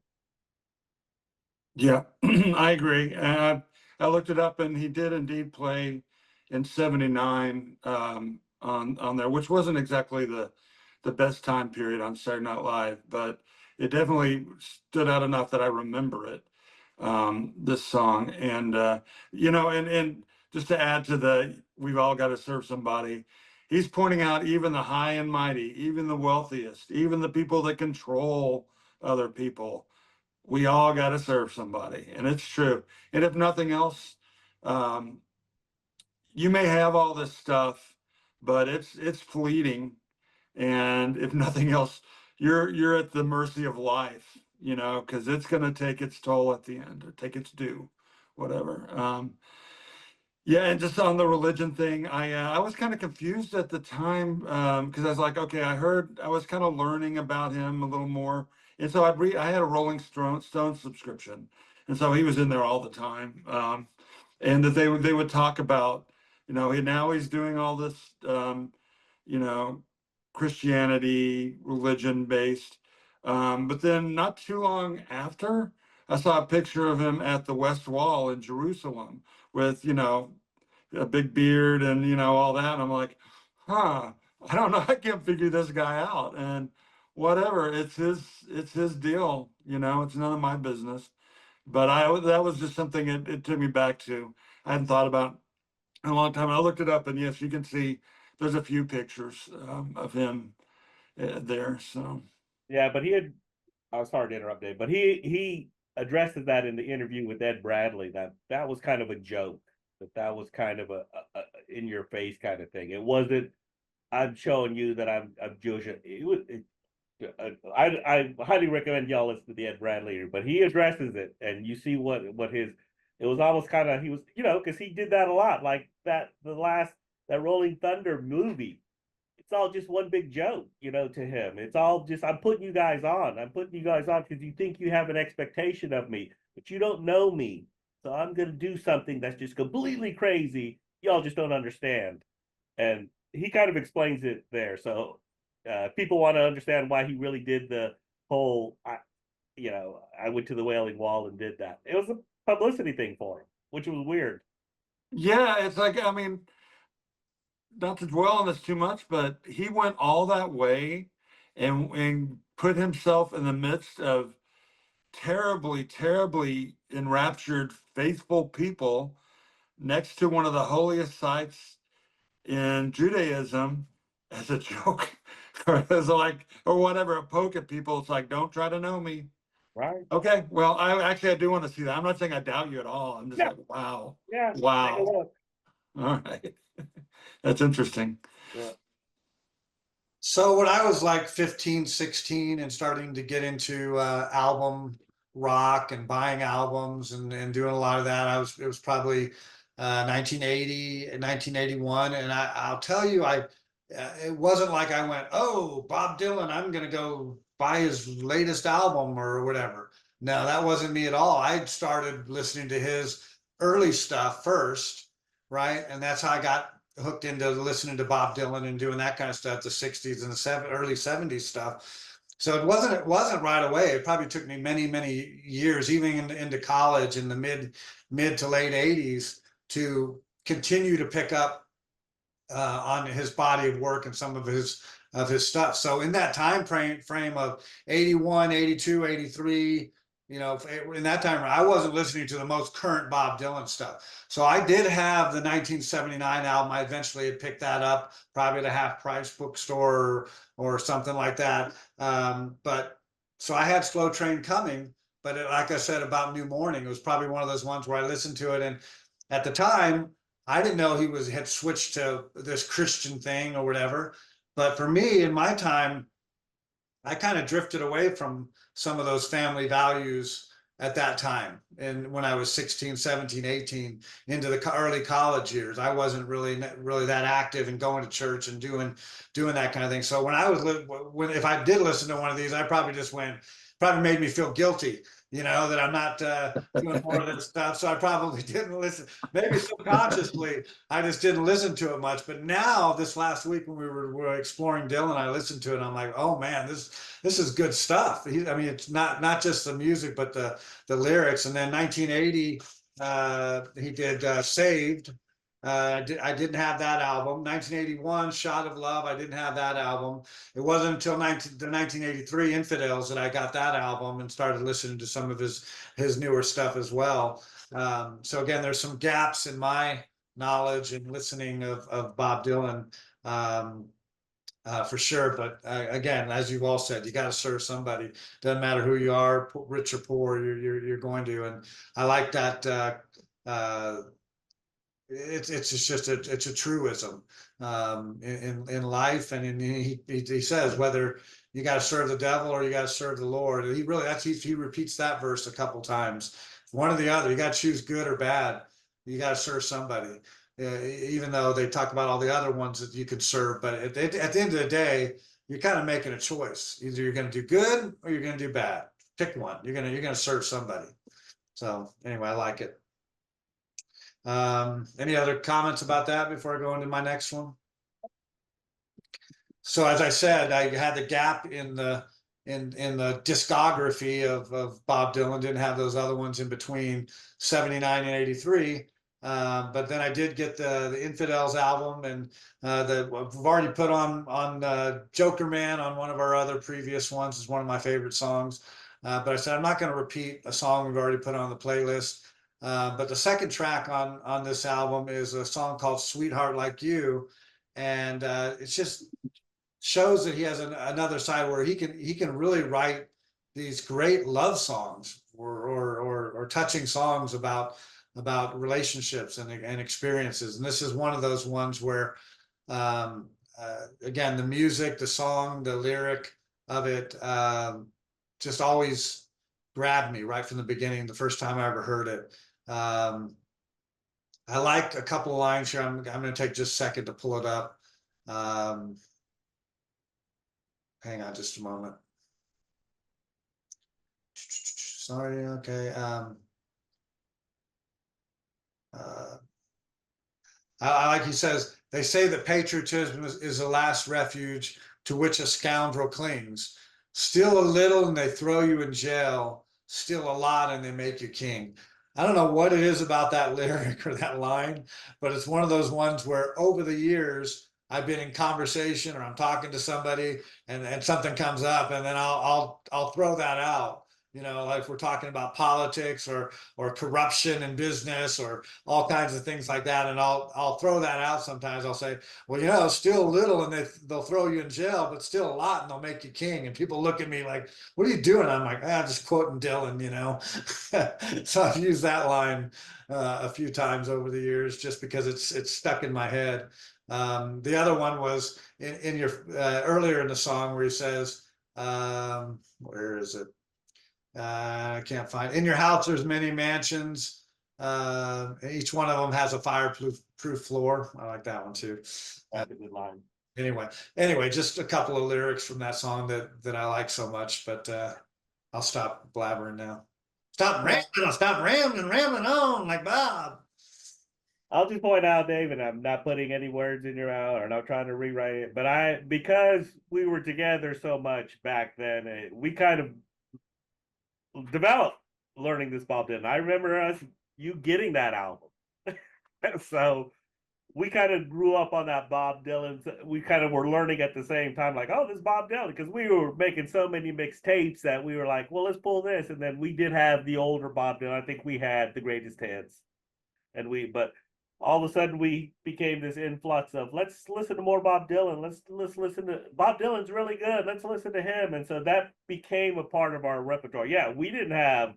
Yeah, I agree. I looked it up, and he did indeed play in '79 on there, which wasn't exactly the best time period on Saturday Night Live, but it definitely stood out enough that I remember it. This song, and and just to add to we've all got to serve somebody. He's pointing out even the high and mighty, even the wealthiest, even the people that control other people. We all got to serve somebody, and it's true. And if nothing else, um, you may have all this stuff, but it's fleeting. And if nothing else, you're at the mercy of life, because it's going to take its toll at the end, or take its due, whatever. Yeah, and just on the religion thing, I was kind of confused at the time, because I was like, okay, I was kind of learning about him a little more, and so I had a Rolling Stone subscription, and so he was in there all the time, and that they would talk about, now he's doing all this, you know, Christianity, religion based, but then not too long after, I saw a picture of him at the West Wall in Jerusalem with, a big beard and, all that. And I'm like, huh, I don't know. I can't figure this guy out. And whatever, it's his deal. It's none of my business. But that was just something it took me back to. I hadn't thought about in a long time. I looked it up, and yes, you can see there's a few pictures of him there. So Yeah, but I was sorry to interrupt Dave, but he addresses that in the interview with Ed Bradley, that was kind of a joke, that was kind of a in your face kind of thing. It wasn't, I'm showing you that I'm Jewish. I highly recommend y'all listen to the Ed Bradley, but he addresses it, and you see what his, it was almost kind of, he was, because he did that a lot, like that Rolling Thunder movie. It's all just one big joke, to him. It's all just, I'm putting you guys on. I'm putting you guys on because you think you have an expectation of me, but you don't know me. So I'm going to do something that's just completely crazy. Y'all just don't understand. And he kind of explains it there. So people want to understand why he really did the whole, I went to the Wailing Wall and did that. It was a publicity thing for him, which was weird. yeah, it's like, I mean, not to dwell on this too much, but he went all that way and put himself in the midst of terribly, terribly enraptured, faithful people next to one of the holiest sites in Judaism as a joke, or as or whatever, a poke at people. It's like, don't try to know me. Right. Okay, well, I do want to see that. I'm not saying I doubt you at all. I'm just Yeah. like, wow. Yeah. Wow. All right. That's interesting. Yeah. So when I was like 15, 16 and starting to get into album rock and buying albums and doing a lot of that, it was probably 1980 and 1981. And I'll tell you, it wasn't like I went, oh, Bob Dylan, I'm going to go buy his latest album or whatever. No, that wasn't me at all. I started listening to his early stuff first, right? And that's how I got hooked into listening to Bob Dylan and doing that kind of stuff, the 60s and the early 70s stuff. So it wasn't right away. It probably took me many years, even into college in the mid to late 80s, to continue to pick up on his body of work and some of his stuff. So in that time frame of 81, 82, 83, you know, in that time, I wasn't listening to the most current Bob Dylan stuff. So I did have the 1979 album. I eventually had picked that up, probably at a half price bookstore or something like that. But so I had Slow Train Coming, but like I said about New Morning, it was probably one of those ones where I listened to it. And at the time, I didn't know had switched to this Christian thing or whatever. But for me, in my time, I kind of drifted away from some of those family values at that time. And when I was 16, 17, 18, into the early college years, I wasn't really that active and going to church and doing that kind of thing. So if I did listen to one of these, I probably just probably made me feel guilty, you know, that I'm not doing more of this stuff. So I probably didn't listen. Maybe subconsciously, I just didn't listen to it much. But now, this last week when we were exploring Dylan, I listened to it. And I'm like, oh man, this is good stuff. I mean, it's not just the music, but the lyrics. And then 1980, he did Saved. I didn't have that album. 1981, Shot of Love. I didn't have that album. It wasn't until the 1983 Infidels that I got that album and started listening to some of his newer stuff as well. So again, there's some gaps in my knowledge and listening of Bob Dylan, for sure. But again, as you've all said, you got to serve somebody. Doesn't matter who you are, rich or poor, you're going to. And I like that. It's just it's a truism in life, and he says whether you got to serve the devil or you got to serve the Lord. And he repeats that verse a couple times. One or the other. You got to choose good or bad. You got to serve somebody, even though they talk about all the other ones that you could serve. But at the end of the day, you're kind of making a choice. Either you're going to do good or you're going to do bad. Pick one. You're gonna serve somebody. So anyway, I like it. Any other comments about that before I go into my next one? So as I said, I had the gap in the discography of Bob Dylan. Didn't have those other ones in between 79 and 83. But then I did get the Infidels album, and we've already put on Joker Man on one of our other previous ones. Is one of my favorite songs. But I said I'm not going to repeat a song we've already put on the playlist. But the second track on this album is a song called Sweetheart Like You. And it just shows that he has another side where he can really write these great love songs or touching songs about relationships and experiences. And this is one of those ones where, again, the music, the song, the lyric of it just always grabbed me right from the beginning, the first time I ever heard it. I like a couple of lines here. I'm going to take just a second to pull it up. Hang on just a moment. Sorry. Okay. I like he says, they say that patriotism is the last refuge to which a scoundrel clings. Still a little and they throw you in jail. Still a lot and they make you king. I don't know what it is about that lyric or that line, but it's one of those ones where over the years I've been in conversation or I'm talking to somebody and something comes up and then I'll throw that out. You know, like if we're talking about politics or corruption in business or all kinds of things like that, and I'll throw that out sometimes. I'll say, well, you know, still a little and they'll throw you in jail, but still a lot and they'll make you king. And people look at me like, what are you doing? I'm like, just quoting Dylan, you know. So I've used that line a few times over the years just because it's stuck in my head. The other one was in your earlier in the song where he says, where is it? I can't find. In your house, there's many mansions. Each one of them has a fireproof floor. I like that one too. That's a good line. Anyway, just a couple of lyrics from that song that I like so much. But I'll stop blabbering now. Stop rambling on like Bob. I'll just point out, David, I'm not putting any words in your mouth or not trying to rewrite it, but because we were together so much back then, we kind of developed learning this Bob Dylan. I remember you getting that album. So we kind of grew up on that Bob Dylan. We kind of were learning at the same time, like, oh, this Bob Dylan, because we were making so many mixtapes that we were like, well, let's pull this. And then we did have the older Bob Dylan. I think we had the greatest hits. But all of a sudden we became this influx of let's listen to more Bob Dylan. Let's listen to Bob Dylan's really good. Let's listen to him. And so that became a part of our repertoire. Yeah, we didn't have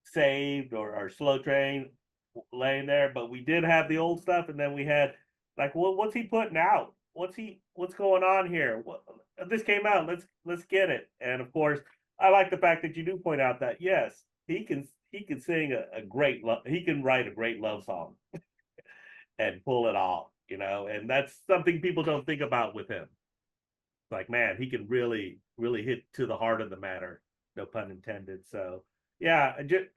Saved or Slow Train laying there, but we did have the old stuff. And then we had like, well, what's he putting out? What's going on here? This came out. Let's get it. And of course, I like the fact that you do point out that yes, he can sing a great love. He can write a great love song and pull it off, and that's something people don't think about with him. Like, man, he can really, really hit to the heart of the matter. No pun intended. So yeah,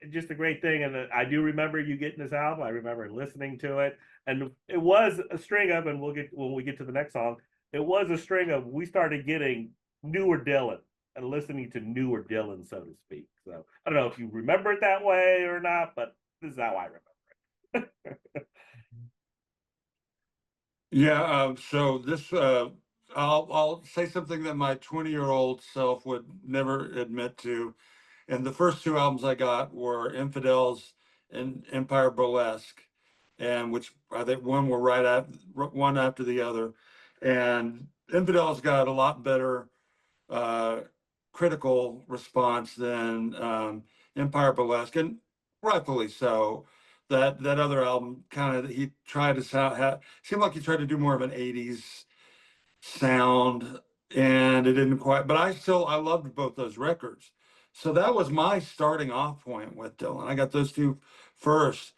just a great thing. And I do remember you getting this album. I remember listening to it, and it was a string of, and when we get to the next song, it was a string of, we started getting newer Dylan and listening to newer Dylan, so to speak. So I don't know if you remember it that way or not, but this is how I remember it. Yeah, so this I'll say something that my 20-year-old self would never admit to. And the first two albums I got were Infidels and Empire Burlesque, and which I think one were one after the other. And Infidels got a lot better critical response than Empire Burlesque, and rightfully so. That other album kind of, he tried to seemed like he tried to do more of an 80s sound, and it didn't quite, but I loved both those records. So that was my starting off point with Dylan. I got those two first.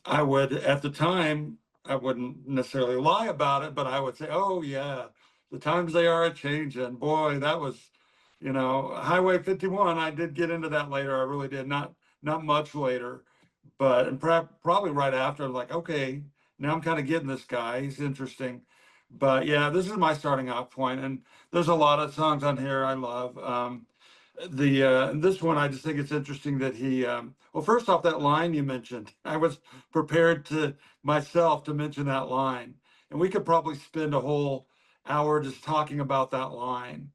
I would, at the time, I wouldn't necessarily lie about it, but I would say, oh yeah, the times they are a changing. Boy, that was, Highway 51. I did get into that later. I really did. Not much later, but and probably right after, I'm like, okay, now I'm kind of getting this guy. He's interesting. But yeah, this is my starting off point, and there's a lot of songs on here I love. This one, I just think it's interesting that he, well, first off, that line you mentioned, I was prepared to myself to mention that line, and we could probably spend a whole hour just talking about that line.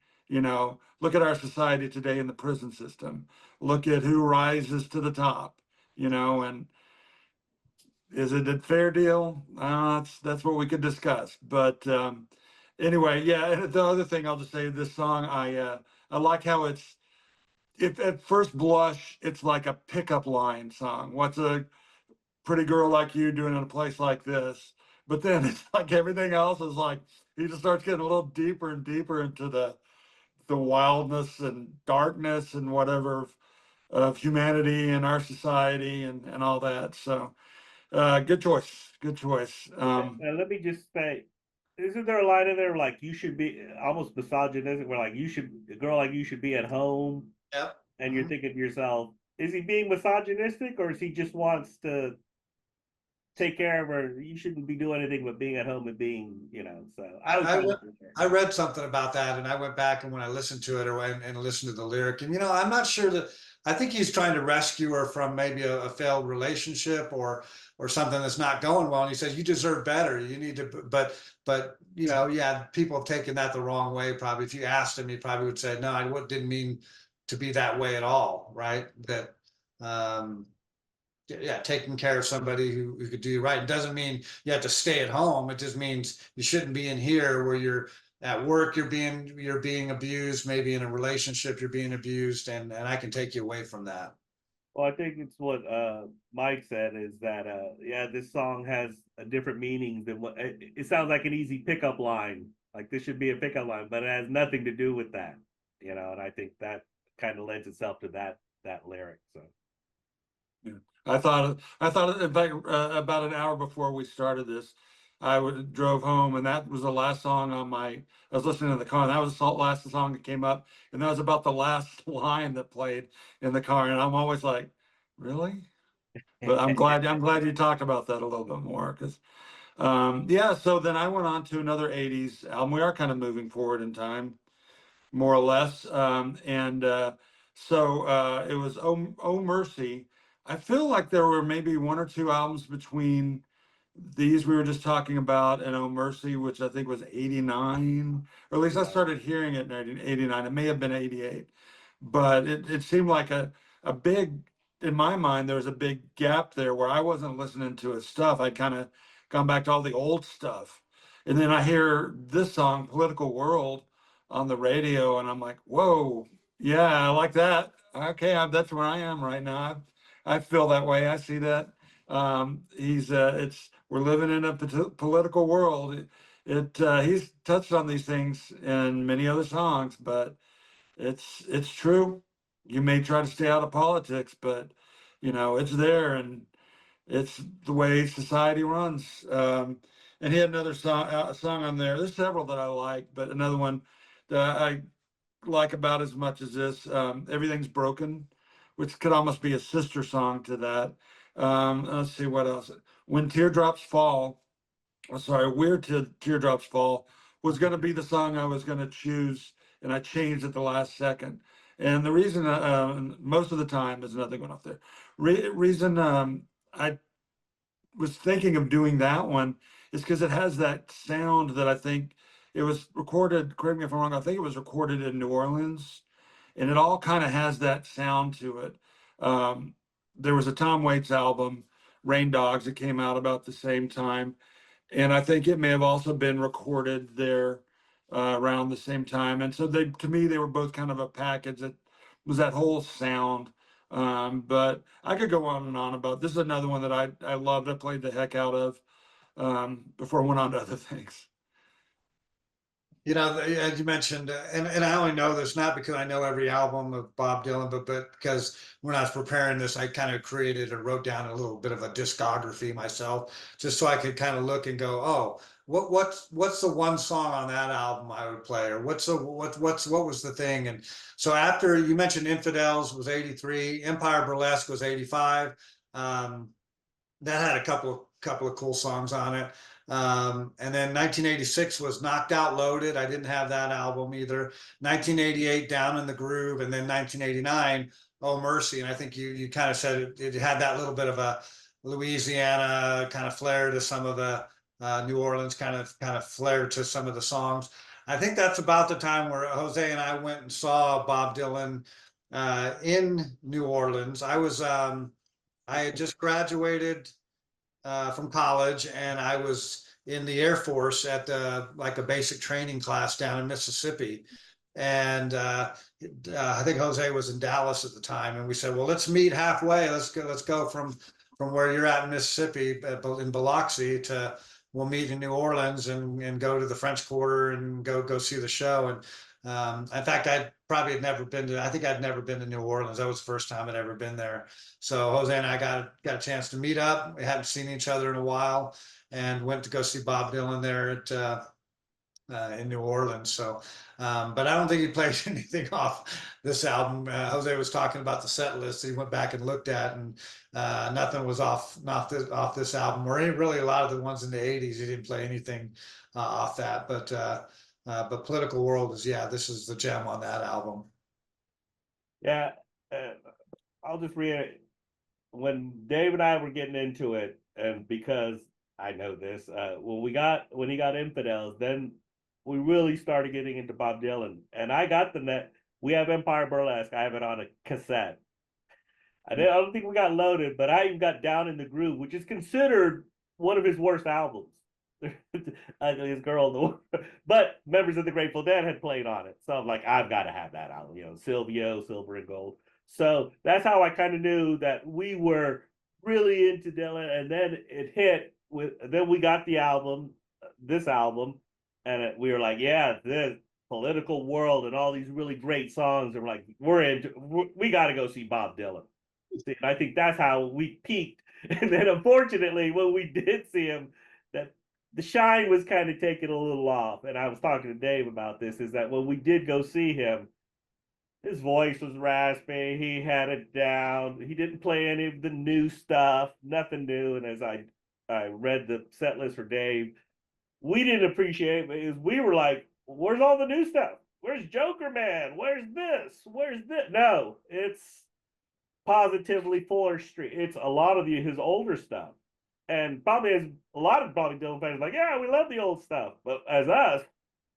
Look at our society today in the prison system. Look at who rises to the top, and is it a fair deal? That's what we could discuss. But anyway, yeah. And the other thing I'll just say, this song, I like how if at first blush, it's like a pickup line song. What's a pretty girl like you doing in a place like this? But then it's like everything else is like, he just starts getting a little deeper and deeper into the wildness and darkness and whatever of humanity and our society and all that. So good choice. Good choice. Let me just say, isn't there a line in there like, you should be almost misogynistic, where like, a girl like you should be at home? Yep. And you're thinking to yourself, is he being misogynistic, or is he just wants to take care of her? You shouldn't be doing anything but being at home and being, so I read something about that, and I went back, and when I listened to it and listened to the lyric, and I'm not sure that, I think he's trying to rescue her from maybe a failed relationship or something that's not going well. And he says, you deserve better. You need to, but yeah, people have taken that the wrong way. Probably if you asked him, he probably would say, no, I didn't mean to be that way at all. Right. That, yeah, taking care of somebody who could do you right. It doesn't mean you have to stay at home. It just means you shouldn't be in here where you're at work, you're being abused, maybe in a relationship, you're being abused, and I can take you away from that. Well, I think it's what Mike said is that yeah, this song has a different meaning than what it sounds like an easy pickup line. Like this should be a pickup line, but it has nothing to do with that, you know. And I think that kind of lends itself to that lyric. So Yeah. I thought, in fact, about an hour before we started this, drove home, and that was the last song on my. I was listening to the car, and that was the last song that came up, and that was about the last line that played in the car, and I'm always like, really? But I'm glad you talked about that a little bit more, because yeah. So then I went on to another '80s album. We are kind of moving forward in time, more or less. And so it was oh Mercy. I feel like there were maybe one or two albums between these we were just talking about and Oh Mercy, which I think was 89, or at least I started hearing it in 89. It may have been 88, but it seemed like a big, in my mind, there was a big gap there where I wasn't listening to his stuff. I'd kind of gone back to all the old stuff. And then I hear this song, Political World, on the radio, and I'm like, whoa, yeah, I like that. Okay, that's where I am right now. I feel that way. I see that. It's we're living in a political world. He's touched on these things in many other songs, but it's true. You may try to stay out of politics, but it's there, and it's the way society runs. And he had another song on there. There's several that I like, but another one that I like about as much as this, Everything's Broken, which could almost be a sister song to that. Let's see what else. When Teardrops Fall, sorry, Where Teardrops Fall was going to be the song I was going to choose, and I changed at the last second. And the reason, most of the time, there's nothing going off there. Reason I was thinking of doing that one is because it has that sound that I think it was recorded. Correct me if I'm wrong. I think it was recorded in New Orleans, and it all kind of has that sound to it. There was a Tom Waits album, Rain Dogs, that came out about the same time, and I think it may have also been recorded there around the same time. And so to me, they were both kind of a package that was that whole sound. But I could go on and on about this. Is another one that I loved. I played the heck out of before I went on to other things. As you mentioned, and I only know this not because I know every album of Bob Dylan, but because when I was preparing this, I kind of created or wrote down a little bit of a discography myself, just so I could kind of look and go, oh, what's the one song on that album I would play, or what was the thing? And so after you mentioned Infidels was 83, Empire Burlesque was 85. That had a couple of cool songs on it. And then 1986 was Knocked Out Loaded. I didn't have that album either. 1988 Down in the Groove, and then 1989 Oh Mercy. And I think you kind of said it had that little bit of a Louisiana kind of flair to some of the New Orleans kind of flair to some of the songs. I think that's about the time where Jose and I went and saw Bob Dylan in New Orleans. I had just graduated from college, and I was in the Air Force at like a basic training class down in Mississippi. And I think Jose was in Dallas at the time, and we said, "Well, let's meet halfway. Let's go from where you're at in Mississippi, in Biloxi, to we'll meet in New Orleans and go to the French Quarter and go see the show." And in fact, I probably had never been to. I think I'd never been to New Orleans. That was the first time I'd ever been there. So Jose and I got a chance to meet up. We hadn't seen each other in a while, and went to go see Bob Dylan there in New Orleans. So, but I don't think he played anything off this album. Jose was talking about the set list that he went back and looked at, and nothing was off this album, or really a lot of the ones in the '80s. He didn't play anything off that, but Political World this is the gem on that album. yeah, I'll just read when Dave and I were getting into it, and because I know this, when he got Infidels, then we really started getting into Bob Dylan, and I got the net. We have Empire Burlesque. I have it on a cassette. I don't think we got Loaded, but I even got Down in the Groove, which is considered one of his worst albums. Ugliest Girl in the World. But members of the Grateful Dead had played on it. So I'm like, I've got to have that album. Silvio, Silver and Gold. So that's how I kind of knew that we were really into Dylan. And then it hit then we got the album, this album, and we were like, yeah, this political world and all these really great songs. And we're like, we got to go see Bob Dylan. See, and I think that's how we peaked. And then unfortunately, when we did see him, that the shine was kind of taking a little off. And I was talking to Dave about this, is that when we did go see him, his voice was raspy. He had it down. He didn't play any of the new stuff, nothing new. And as I read the set list for Dave, we didn't appreciate it because we were like, where's all the new stuff? Where's Joker Man? Where's this? Where's this? No, it's positively Fuller Street. It's a lot of his older stuff. And probably as a lot of Bobby Dylan fans like, yeah, we love the old stuff. But as us,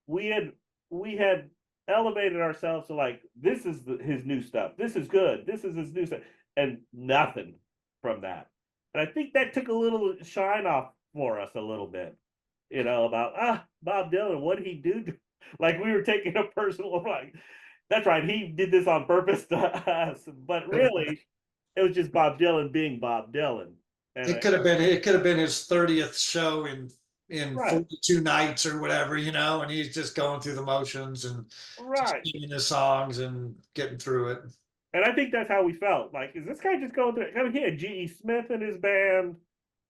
we had elevated ourselves to like, this is his new stuff. This is good. This is his new stuff. And nothing from that. And I think that took a little shine off for us a little bit, about Bob Dylan, what did he do? Like we were taking a personal, like, that's right, he did this on purpose to us. But really, it was just Bob Dylan being Bob Dylan. And It could have been his 30th show in Right. 42 nights or whatever, and he's just going through the motions and right. singing his songs and getting through it. And I think that's how we felt. Like, is this guy just going through it? I mean, he had G.E. Smith in his band.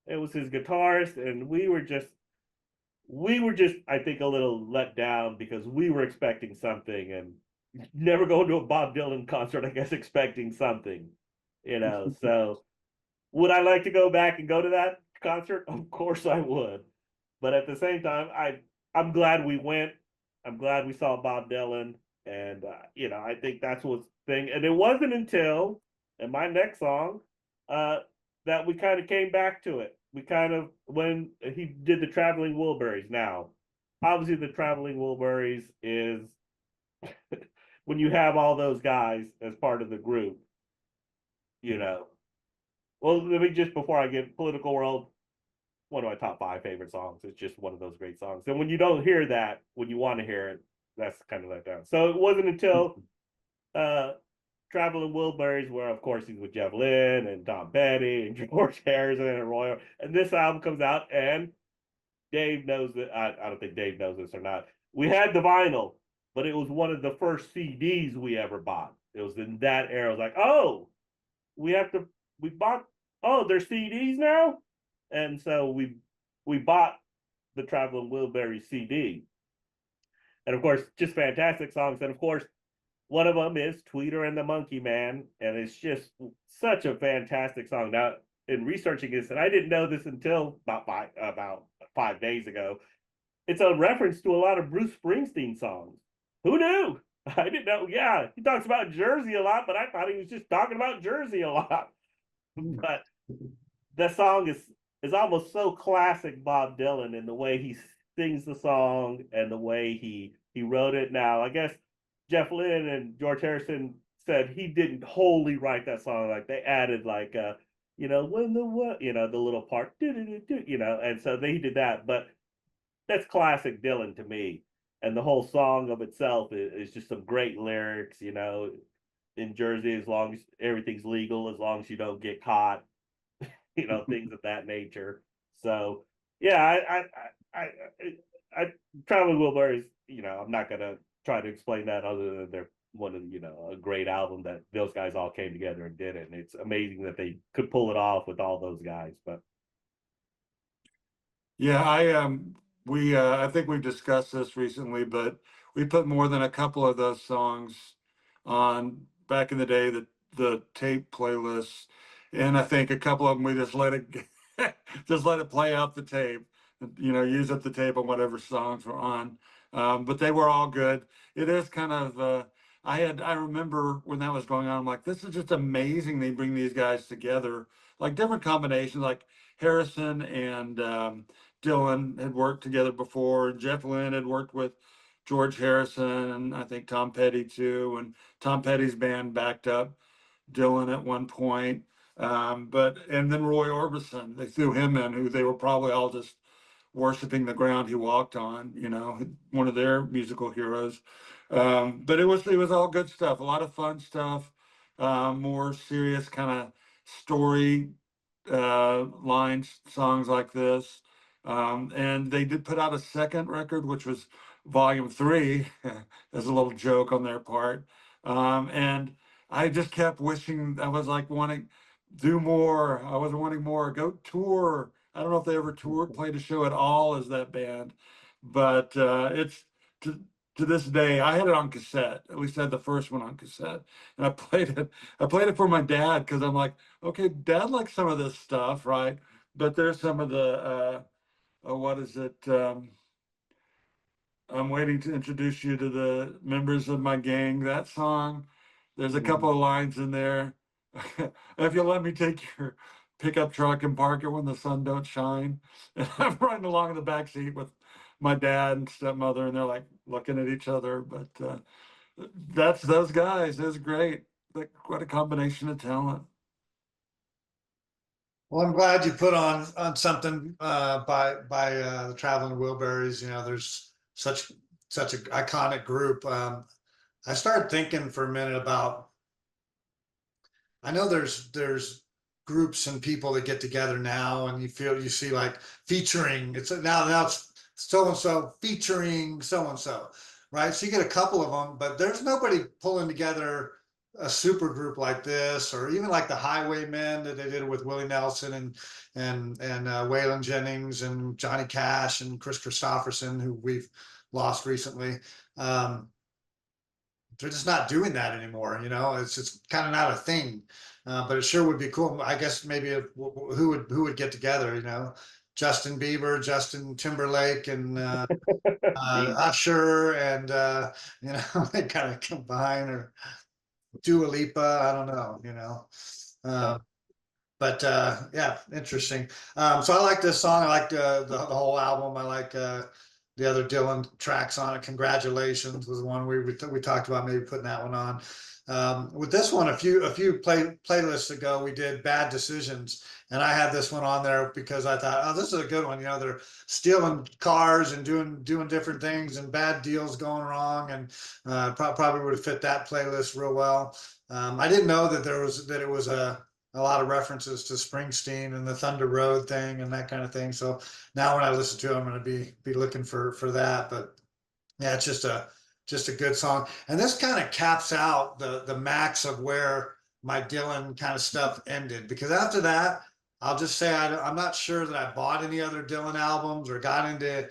It was his guitarist, and we were just, I think, a little let down because we were expecting something and never going to a Bob Dylan concert, I guess, expecting something, So would I like to go back and go to that concert? Of course I would. But at the same time, I'm glad we went. I'm glad we saw Bob Dylan. And, I think that's what's thing. And it wasn't until, in my next song, that we kind of came back to it. We kind of, when he did the Traveling Wilburys. Now, obviously the Traveling Wilburys is when you have all those guys as part of the group, Well, let me just, before I get Political World, one of my top 5 favorite songs. It's just one of those great songs. And when you don't hear that, when you want to hear it, that's kind of let down. So it wasn't until Traveling Wilburys, where of course he's with Jeff Lynne and Tom Petty and George Harrison and Roy. And this album comes out, and Dave knows that. I don't think Dave knows this or not. We had the vinyl, but it was one of the first CDs we ever bought. It was in that era. It was like, oh, we bought, oh, there's CDs now? And so we bought the Traveling Wilburys CD. And of course, just fantastic songs. And of course, one of them is Tweeter and the Monkey Man. And it's just such a fantastic song. Now, in researching this, and I didn't know this until about 5 days ago, it's a reference to a lot of Bruce Springsteen songs. Who knew? I didn't know. Yeah, he talks about Jersey a lot, but I thought he was just talking about Jersey a lot. But the song is almost so classic Bob Dylan in the way he sings the song and the way he wrote it. Now, I guess Jeff Lynne and George Harrison said he didn't wholly write that song. Like they added like when the what, the little part, and so they did that. But that's classic Dylan to me. And the whole song of itself is just some great lyrics, in Jersey, as long as everything's legal, as long as you don't get caught, things of that nature. So yeah, I Traveling Wilburys, I'm not gonna try to explain that other than they're one of a great album that those guys all came together and did it. And it's amazing that they could pull it off with all those guys. But yeah, I think we've discussed this recently, but we put more than a couple of those songs on back in the day, the tape playlists, and I think a couple of them we just let it just let it play out the tape, use up the tape on whatever songs were on. But they were all good. It is kind of I remember when that was going on, I'm like, this is just amazing. They bring these guys together, like different combinations, like Harrison and Dylan had worked together before. Jeff Lynne had worked with George Harrison, and I think Tom Petty too. And Tom Petty's band backed up Dylan at one point. And then Roy Orbison, they threw him in, who they were probably all just worshiping the ground he walked on, one of their musical heroes. But it was all good stuff, a lot of fun stuff. more serious kind of story lines, songs like this. And they did put out a second record, which was Volume 3, as a little joke on their part. And I just kept wishing, I was like wanting do more. I was wanting more. Go tour. I don't know if they ever toured, played a show at all as that band, but it's to this day. I had it on cassette. At least I had the first one on cassette, and I played it. I played it for my dad because I'm like, okay, Dad likes some of this stuff, right? But there's some of the what is it? I'm waiting to introduce you to the members of my gang. That song, there's a couple of lines in there. If you'll let me take your pickup truck and park it when the sun don't shine. And I'm riding along in the back seat with my dad and stepmother, and they're like looking at each other. But that's those guys. It's great. Like, what a combination of talent. Well, I'm glad you put on something by the Traveling Wilburys. You know, there's such an iconic group. I started thinking for a minute about. I know there's groups and people that get together now, and you see like featuring. It's now it's so and so featuring so and so, right? So you get a couple of them, but there's nobody pulling together a super group like this, or even like the Highwaymen that they did with Willie Nelson and Waylon Jennings and Johnny Cash and Chris Christopherson, who we've lost recently. They're just not doing that anymore. You know, it's just kind of not a thing. But it sure would be cool. I guess maybe who would get together? You know, Justin Bieber, Justin Timberlake, and Usher, and you know, they kind of combine, or Dua Lipa. I don't know. You know, but yeah, interesting. So I like this song. I like the whole album. I like the other Dylan tracks on it. Congratulations was the one we talked about maybe putting that one on. With this one, a few playlists ago, we did Bad Decisions, and I had this one on there because I thought, oh, this is a good one. You know, they're stealing cars and doing different things, and bad deals going wrong, and probably would have fit that playlist real well. I didn't know that it was a lot of references to Springsteen and the Thunder Road thing and that kind of thing. So now when I listen to it, I'm going to be looking for that. But yeah, it's just a good song. And this kind of caps out the max of where my Dylan kind of stuff ended, because after that, I'll just say I'm not sure that I bought any other Dylan albums or got into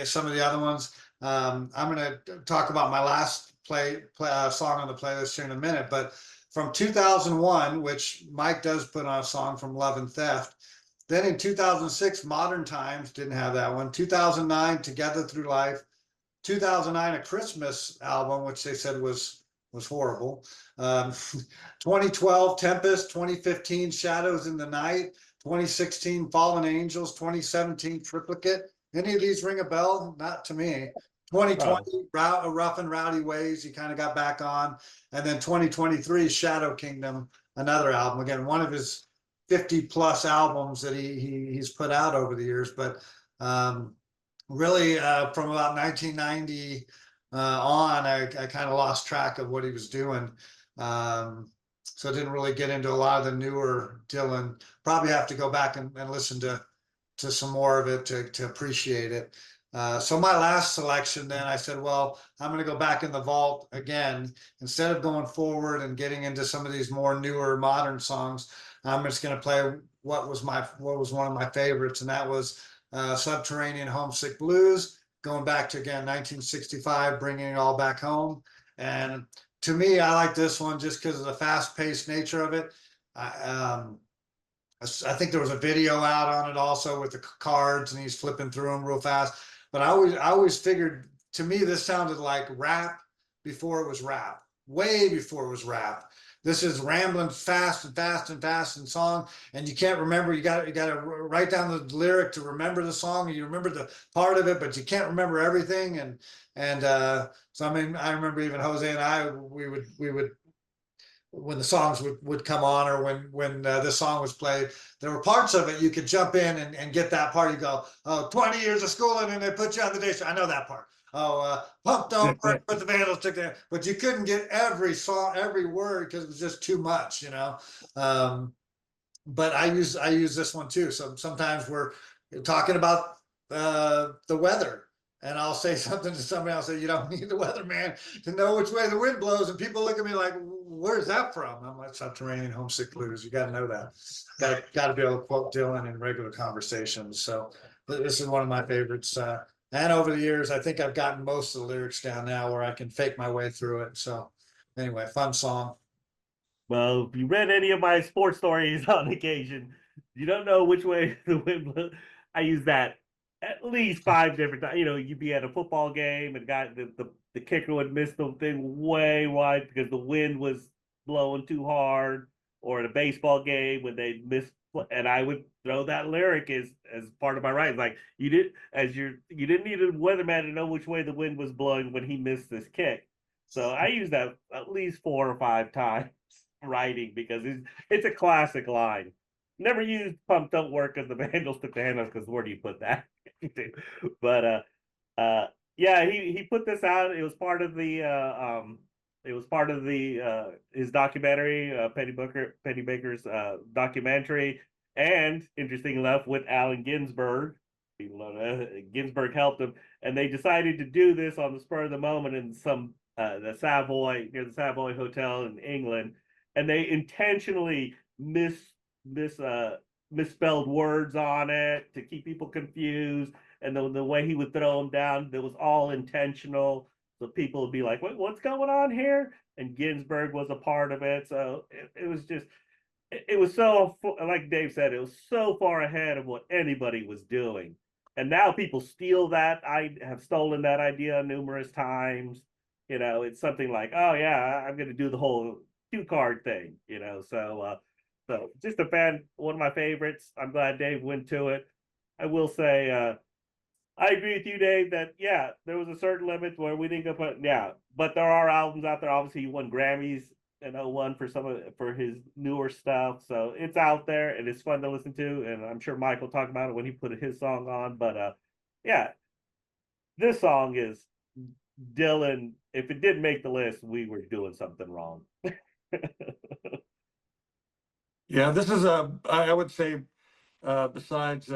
some of the other ones. I'm going to talk about my last song on the playlist here in a minute, but from 2001, which Mike does put on a song from Love and Theft. Then in 2006, Modern Times, didn't have that one. 2009, Together Through Life. 2009, a Christmas album, which they said was horrible. 2012, Tempest. 2015, Shadows in the Night. 2016, Fallen Angels. 2017, Triplicate. Any of these ring a bell? Not to me. 2020, Rough and Rowdy Ways, he kind of got back on. And then 2023, Shadow Kingdom, another album. Again, one of his 50 plus albums that he's put out over the years. But really, from about 1990 on, I kind of lost track of what he was doing. So I didn't really get into a lot of the newer Dylan. Probably have to go back and listen to some more of it to appreciate it. So my last selection, then I said, well, I'm going to go back in the vault again. Instead of going forward and getting into some of these more newer modern songs, I'm just going to play what was one of my favorites, and that was Subterranean Homesick Blues, going back to, again, 1965, bringing it all back home. And to me, I like this one just because of the fast-paced nature of it. I think there was a video out on it also with the cards, and he's flipping through them real fast. But I always figured, to me, this sounded like rap before it was rap, way before it was rap. This is rambling fast and fast and fast in song, and you can't remember. You got to write down the lyric to remember the song. And you remember the part of it, but you can't remember everything. And so I mean, I remember even Jose and I, we would when the songs would come on, or when this song was played, there were parts of it you could jump in and get that part. You go, oh, 20 years of schooling and they put you on the day show. I know that part. Pump Don't Work, but the Vandals took there, but you couldn't get every song, every word because it was just too much, you know. But I use this one too. So sometimes we're talking about the weather, and I'll say something to somebody. I'll say, "You don't need the weatherman to know which way the wind blows," and people look at me like, "Where's that from?" I'm like, "Subterranean Homesick Blues." You got to know that. Got to be able to quote Dylan in regular conversations. So this is one of my favorites. And over the years, I think I've gotten most of the lyrics down now, where I can fake my way through it. So anyway, fun song. Well, if you read any of my sports stories on occasion, you don't know which way the wind blows. I use that at least 5 different times. You know, you'd be at a football game and the kicker would miss the thing way wide because the wind was blowing too hard, or at a baseball game when they missed, and I would throw that lyric as part of my writing. Like you didn't need a weatherman to know which way the wind was blowing when he missed this kick. So I use that at least 4 or 5 times writing because it's a classic line. Never used "Pump Don't Work" as the Vandals took the handles because where do you put that? But yeah, he put this out. It was part of the his documentary, Penny Baker's documentary, and interesting enough with Allen Ginsberg. Ginsberg helped him, and they decided to do this on the spur of the moment in some the Savoy near the Savoy Hotel in England, and they intentionally misspelled words on it to keep people confused. And the way he would throw them down, that was all intentional. So people would be like, what's going on here? And Ginsberg was a part of it. So it was just, it was so, like Dave said, it was so far ahead of what anybody was doing. And now people steal that. I have stolen that idea numerous times. You know, it's something like, oh yeah, I'm going to do the whole cue card thing, you know. So just a fan, one of my favorites. I'm glad Dave went to it. I will say, I agree with you, Dave, that yeah, there was a certain limit where we didn't go put yeah, but there are albums out there. Obviously, he won Grammys in '01 for his newer stuff. So it's out there and it's fun to listen to. And I'm sure Mike will talk about it when he put his song on. But yeah, this song is Dylan. If it didn't make the list, we were doing something wrong. Yeah, this is I would say, besides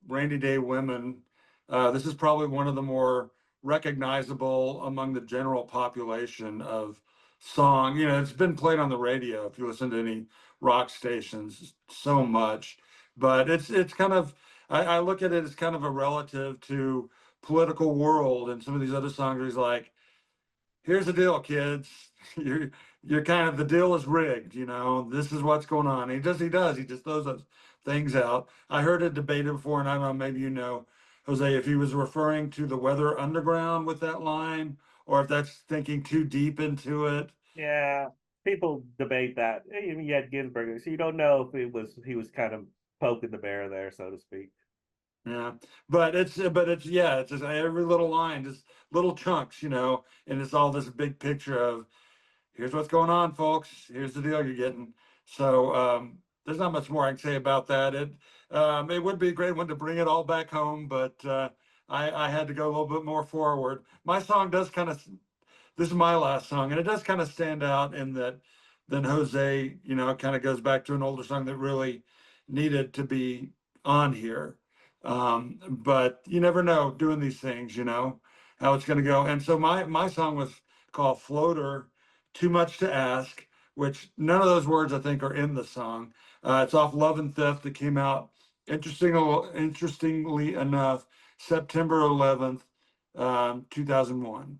Rainy Day Women, this is probably one of the more recognizable among the general population of song. You know, it's been played on the radio if you listen to any rock stations so much, but it's kind of, I look at it as kind of a relative to Political World and some of these other songs where he's like, here's the deal, kids. You're kind of, the deal is rigged, you know. This is what's going on. He just throws those things out. I heard it debated before, and I don't know, maybe you know, Jose, if he was referring to the Weather Underground with that line, or if that's thinking too deep into it. Yeah, people debate that. Even you had Ginsberg, so you don't know if he was kind of poking the bear there, so to speak. Yeah, but it's yeah, it's just every little line, just little chunks, you know, and it's all this big picture of here's what's going on, folks. Here's the deal you're getting. So there's not much more I can say about that. It would be a great one to bring it all back home, but I had to go a little bit more forward. My song does kind of, this is my last song, and it does kind of stand out in that then Jose, you know, it kind of goes back to an older song that really needed to be on here. But you never know doing these things, you know, how it's going to go. And so my song was called Floater, Too Much to Ask, which none of those words I think are in the song. It's off Love and Theft that came out, interestingly enough, September 11th, 2001,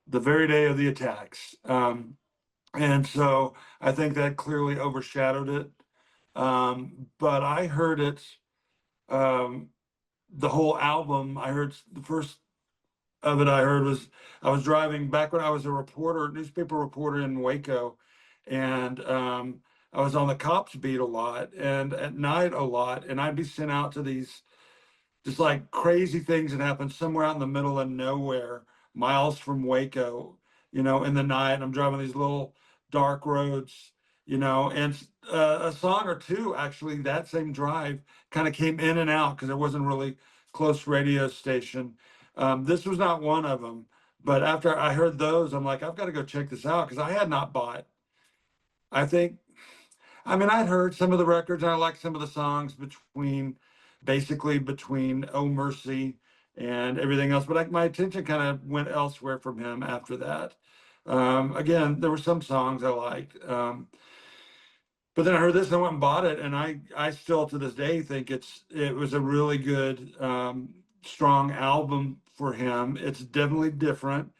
the very day of the attacks. And so I think that clearly overshadowed it. But I heard it, um, the whole album. I heard the first of it I heard was, I was driving back when I was a reporter, newspaper reporter in Waco, and I was on the cops beat a lot and at night a lot, and I'd be sent out to these just like crazy things that happen somewhere out in the middle of nowhere, miles from Waco, you know, in the night. I'm driving these little dark roads, you know, and a song or two actually that same drive kind of came in and out because there wasn't really close radio station. This was not one of them. But after I heard those, I'm like, I've got to go check this out because I had not bought. I think, I mean, I'd heard some of the records and I liked some of the songs basically between Oh Mercy and everything else, but my attention kind of went elsewhere from him after that. Again, there were some songs I liked. But then I heard this and I went and bought it, and I still to this day think it was a really good, strong album for him. It's definitely different.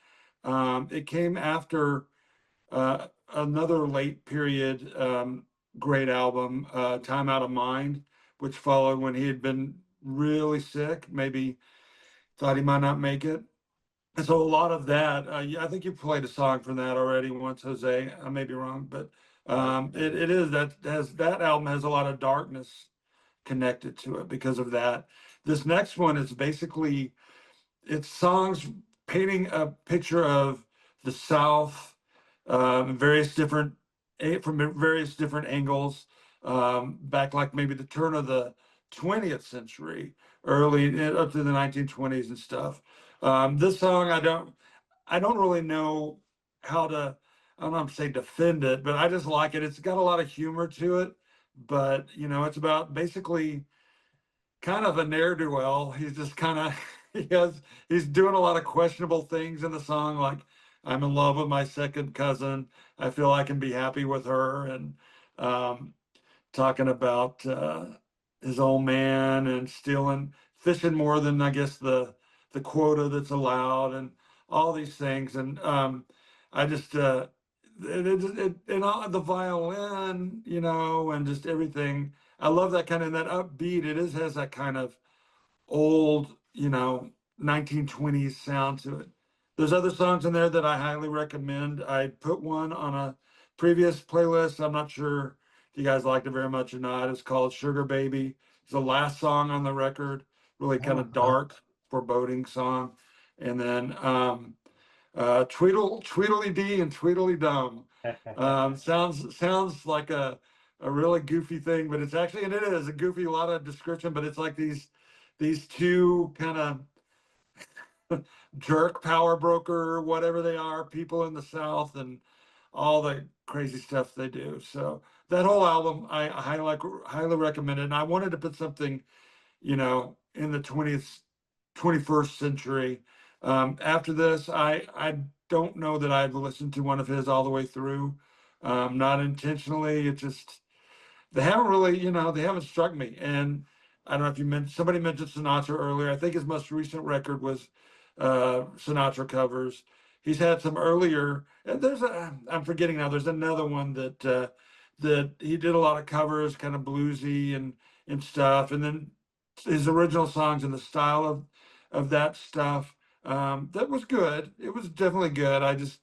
It came after another late period great album, Time Out of Mind, which followed when he had been really sick, maybe thought he might not make it. And so a lot of that, I think you played a song from that already once, Jose. I may be wrong, but it is that album has a lot of darkness connected to it because of that. This next one is basically it's songs painting a picture of the South, various different from various different angles, back like maybe the turn of the 20th century, early up to the 1920s and stuff. This song, I don't really know how to, I don't know how to say defend it, but I just like it. It's got a lot of humor to it, but you know, it's about basically kind of a ne'er-do-well. He's just kind of he's doing a lot of questionable things in the song, like I'm in love with my second cousin. I feel I can be happy with her, and um, talking about his old man and stealing, fishing more than I guess the quota that's allowed, and all these things. And I just and all the violin, you know, and just everything. I love that kind of that upbeat. It is has that kind of old, you know, 1920s sound to it. There's other songs in there that I highly recommend. I put one on a previous playlist. I'm not sure if you guys liked it very much or not. It's called Sugar Baby. It's the last song on the record, really kind of dark, foreboding song. And then Tweedledee Dee and Tweedledee Dum. Sounds like a really goofy thing, but it's actually, and it is a goofy, a lot of description, but it's like these two kind of jerk power broker, whatever they are, people in the South and all the crazy stuff they do. So that whole album, I highly recommend it. And I wanted to put something, you know, in the 21st century. After this, I don't know that I've listened to one of his all the way through. Not intentionally. It just they haven't really, you know, they haven't struck me. And I don't know if you mentioned somebody mentioned Sinatra earlier. I think his most recent record was Sinatra covers. He's had some earlier, and I'm forgetting now. There's another one that he did a lot of covers, kind of bluesy and stuff. And then his original songs in the style of that stuff. That was good. It was definitely good. I just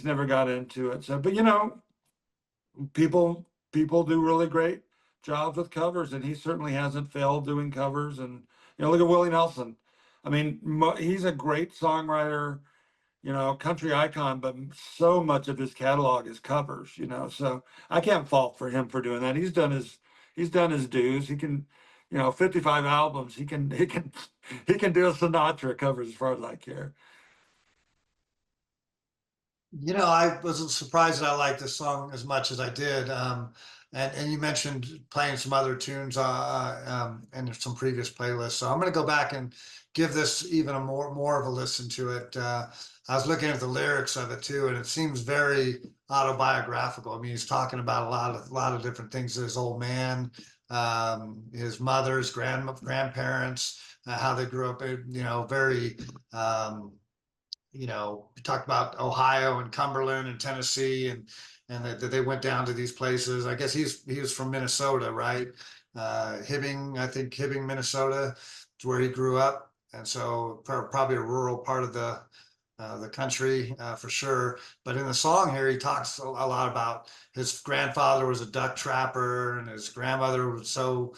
never got into it. So, but you know, people do really great jobs with covers, and he certainly hasn't failed doing covers. And you know, look at Willie Nelson. I mean, he's a great songwriter, you know, country icon, but so much of his catalog is covers, you know. So I can't fault for him for doing that. He's done his dues. He can, you know, 55 albums. He can he can do a Sinatra cover as far as I care. You know, I wasn't surprised that I liked this song as much as I did. And you mentioned playing some other tunes in some previous playlists. So I'm going to go back and give this even a more of a listen to it. I was looking at the lyrics of it too, and it seems very autobiographical. I mean, he's talking about a lot of different things. His old man, his mother, his grandparents, how they grew up. You know, very. You know, we talked about Ohio and Cumberland and Tennessee, and that they went down to these places. I guess he was from Minnesota, right? Hibbing, I think Hibbing, Minnesota, is where he grew up, and so probably a rural part of the country for sure. But in the song here, he talks a lot about his grandfather was a duck trapper, and his grandmother would sew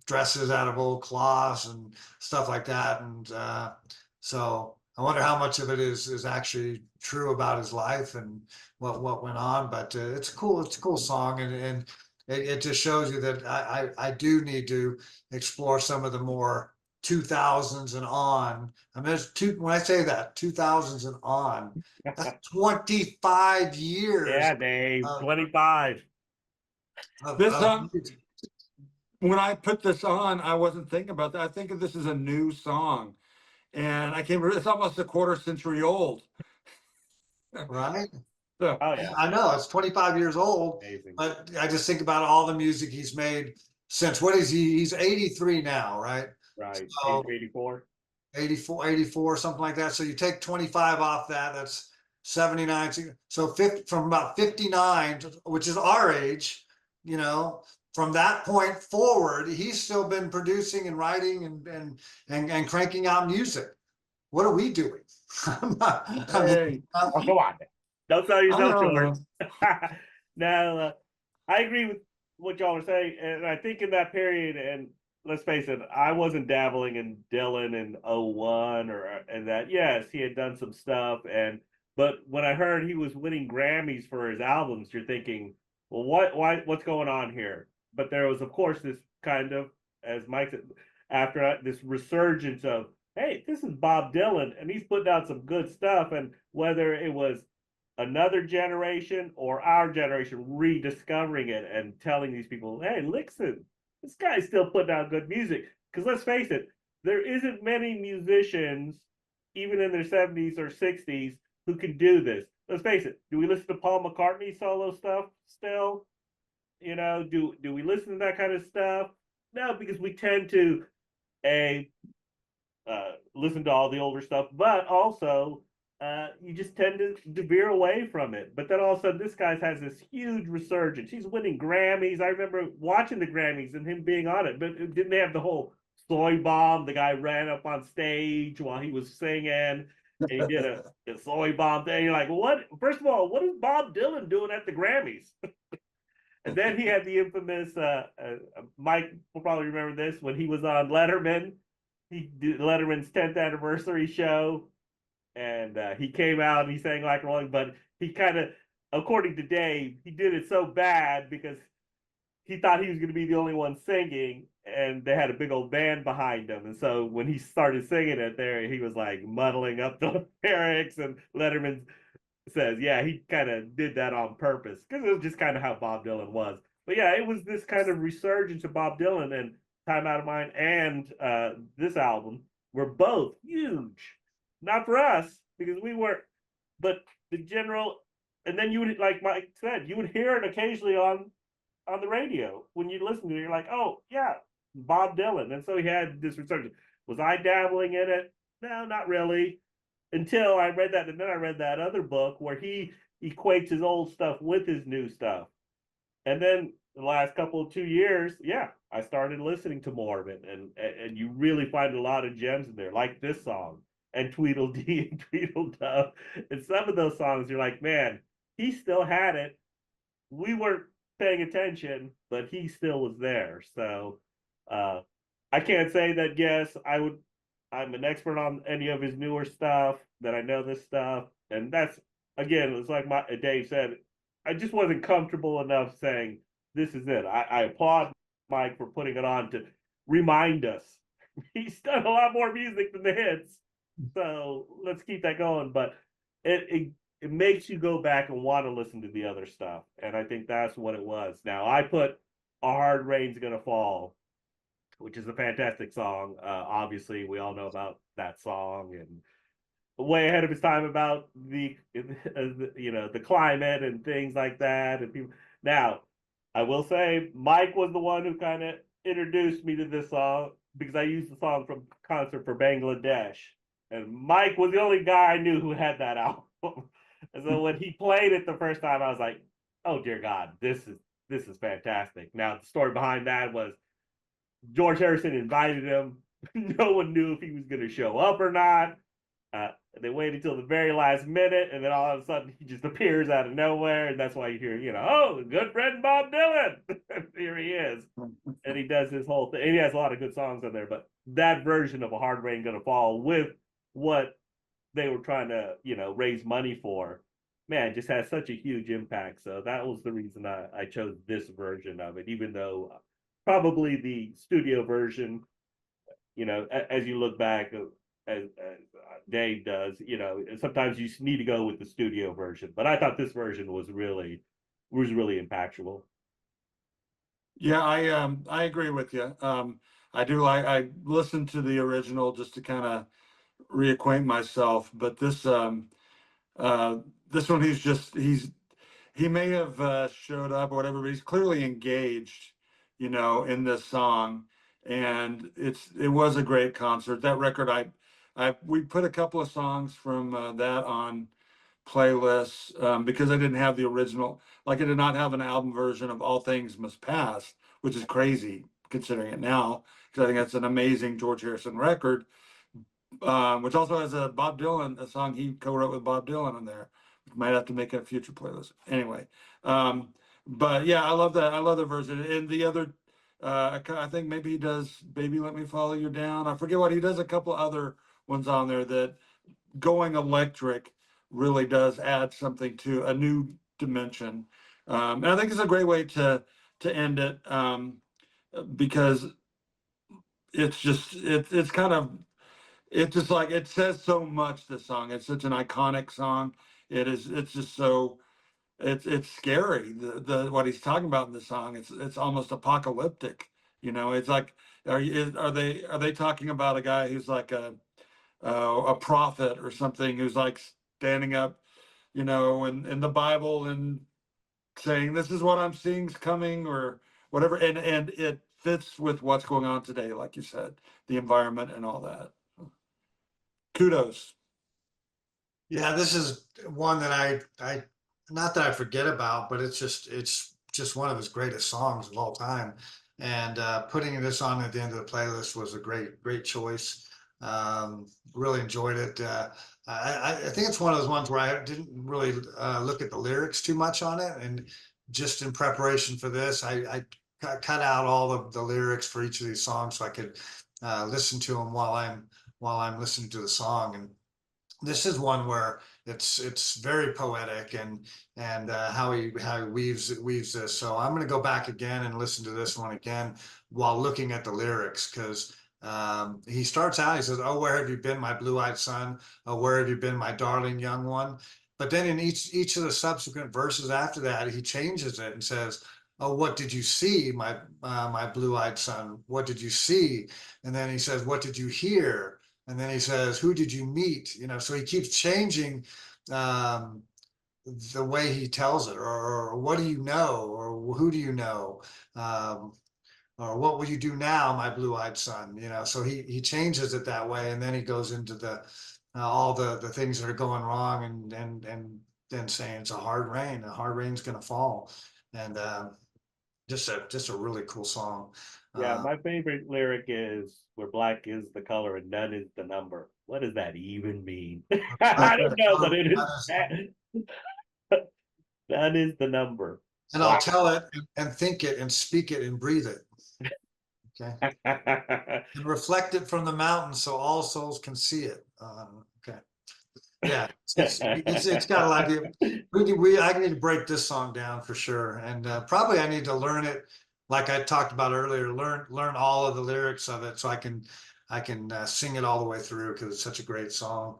dresses out of old cloths and stuff like that, and so. I wonder how much of it is actually true about his life and what went on. But it's cool. It's a cool song, and it just shows you that I do need to explore some of the more 2000s and on. I mean, when I say that 2000s and on, that's 25 years Yeah, Dave, of, 25. This of song, when I put this on, I wasn't thinking about that. I think of this as a new song, and I can't remember. It's almost a quarter century old. right? So, Oh yeah, I know it's 25 years old, amazing. but I just think about all the music he's made since what is he? He's 83 now, right? Right, So 84. 84, something like that. So you take 25 off that, that's 79. So 50, from about 59, which is our age, you know, from that point forward, he's still been producing and writing and cranking out music. What are we doing? I mean, hey, Oh, come on, man. Don't sell I yourself don't short. know. No, I agree with what y'all were saying, and I think in that period, and let's face it, I wasn't dabbling in Dylan in '01 or and that. Yes, he had done some stuff, but when I heard he was winning Grammys for his albums, you're thinking, well, what's going on here? But there was, of course, this kind of, as Mike said, after this resurgence of, hey, this is Bob Dylan, and he's putting out some good stuff, and whether it was another generation or our generation rediscovering it and telling these people, hey, listen, this guy's still putting out good music. Because let's face it, there isn't many musicians, even in their 70s or 60s, who can do this. Let's face it, do we listen to Paul McCartney solo stuff still? You know, do we listen to that kind of stuff? No, because we tend to a listen to all the older stuff, but also you just tend to veer away from it. But then all of a sudden, this guy has this huge resurgence. He's winning Grammys. I remember watching the Grammys and him being on it, but didn't they have the whole soy bomb? The guy ran up on stage while he was singing, and he did a soy bomb thing. You're like, what? First of all, what is Bob Dylan doing at the Grammys? And then he had the infamous Mike will probably remember this when he was on Letterman. He did Letterman's 10th anniversary show, and he came out and he sang like Rolling, but he kind of, according to Dave, he did it so bad because he thought he was going to be the only one singing, and they had a big old band behind him. And so when he started singing it there, he was like muddling up the lyrics, and Letterman says, yeah, he kind of did that on purpose because it was just kind of how Bob Dylan was. But yeah, it was this kind of resurgence of Bob Dylan, and Time Out of Mind and this album were both huge. Not for us because we weren't, but the general. And then you would, like Mike said, you would hear it occasionally on the radio when you listen to it. You're like, oh yeah, Bob Dylan. And so he had this resurgence. Was I dabbling in it? No, not really, until I read that, and then I read that other book where he equates his old stuff with his new stuff. And then the last couple of 2 years, yeah, I started listening to more of it, and you really find a lot of gems in there, like this song and Tweedledee and Tweedledum. And some of those songs, you're like, man, he still had it. We weren't paying attention, but he still was there. So I can't say that yes, I'm an expert on any of his newer stuff, that I know this stuff. And that's, again, it's like Dave said, I just wasn't comfortable enough saying this is it. I applaud Mike for putting it on to remind us. He's done a lot more music than the hits. So let's keep that going. But it makes you go back and want to listen to the other stuff. And I think that's what it was. Now I put A Hard Rain's Gonna Fall, which is a fantastic song. Obviously, we all know about that song, and way ahead of his time about the the climate and things like that. And people. Now, I will say, Mike was the one who kind of introduced me to this song because I used the song from Concert for Bangladesh, and Mike was the only guy I knew who had that album. And so when he played it the first time, I was like, "Oh dear God, this is fantastic." Now the story behind that was George Harrison invited him. No one knew if he was going to show up or not. They waited until the very last minute, and then all of a sudden he just appears out of nowhere, and that's why you hear, oh, good friend Bob Dylan. Here he is, and he does this whole thing. And he has a lot of good songs on there, but that version of A Hard Rain Gonna Fall with what they were trying to, raise money for, man, just has such a huge impact. So that was the reason I chose this version of it, even though probably the studio version, you know, as you look back, as Dave does, you know, sometimes you need to go with the studio version. But I thought this version was really impactful. Yeah, I agree with you. I do like I listened to the original just to kind of reacquaint myself, but uh this one he may have showed up or whatever, but he's clearly engaged, you know, in this song, and it was a great concert. That record, I we put a couple of songs from that on playlists because I didn't have the original. Like I did not have an album version of All Things Must Pass, which is crazy considering it now, because I think that's an amazing George Harrison record, which also has a Bob Dylan, a song he co-wrote with Bob Dylan on there. Might have to make a future playlist. Anyway, but yeah, I love that. I love the version. And the other, I think maybe he does "Baby Let Me Follow You Down." I forget what he does. A couple other ones on there that going electric really does add something to a new dimension. And I think it's a great way to end it because it's kind of it's just like it says so much. This song, it's such an iconic song. It's just so it's scary. The what he's talking about in the song, it's almost apocalyptic. You know, it's like are they talking about a guy who's like a prophet or something who's like standing up, you know, in the Bible and saying this is what I'm seeing's coming or whatever, and it fits with what's going on today, like you said, the environment and all that. Kudos. Yeah, this is one that I not that I forget about, but it's just one of his greatest songs of all time. And putting this on at the end of the playlist was a great choice. Really enjoyed it. I think it's one of those ones where I didn't really look at the lyrics too much on it, and just in preparation for this, I cut out all of the lyrics for each of these songs so I could listen to them while I'm listening to the song. And this is one where it's very poetic and how he weaves this. So I'm going to go back again and listen to this one again while looking at the lyrics because he starts out. He says, "Oh, where have you been, my blue-eyed son? Oh, where have you been, my darling young one?" But then in each of the subsequent verses after that, he changes it and says, "Oh, what did you see, my blue-eyed son? What did you see?" And then he says, "What did you hear?" And then he says, "Who did you meet?" You know, so he keeps changing um, the way he tells it, or what do you know, or who do you know, um, or what will you do now, my blue-eyed son? You know, so he changes it that way, and then he goes into the all the things that are going wrong, and then saying it's a hard rain's going to fall, and just a really cool song. Yeah, Uh, my favorite lyric is "Where black is the color and none is the number." What does that even mean? I don't know, but it is that is the number. and I'll Wow. tell it and think it and speak it and breathe it. Okay. And reflect it from the mountain so all souls can see it. Okay. Yeah, it's got a lot of I need to break this song down for sure, and probably I need to learn it like I talked about earlier. Learn all of the lyrics of it so I can sing it all the way through because it's such a great song.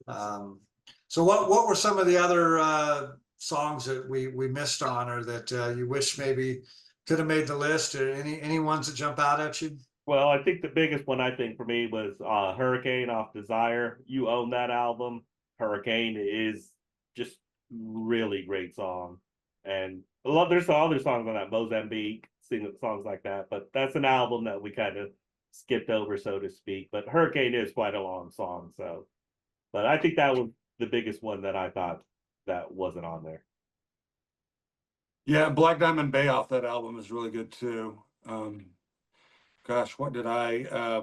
Um, so what were some of the other songs that we missed on, or that you wish maybe could have made the list, or any ones that jump out at you? Well, I think the biggest one I think for me was Hurricane off Desire. You own that album. Hurricane is just really great song. And I love there's some other songs on that, Mozambique, sing songs like that. But that's an album that we kind of skipped over, so to speak. But Hurricane is quite a long song. So but I think that was the biggest one that I thought that wasn't on there. Yeah, Black Diamond Bay off that album is really good too. Gosh, what did I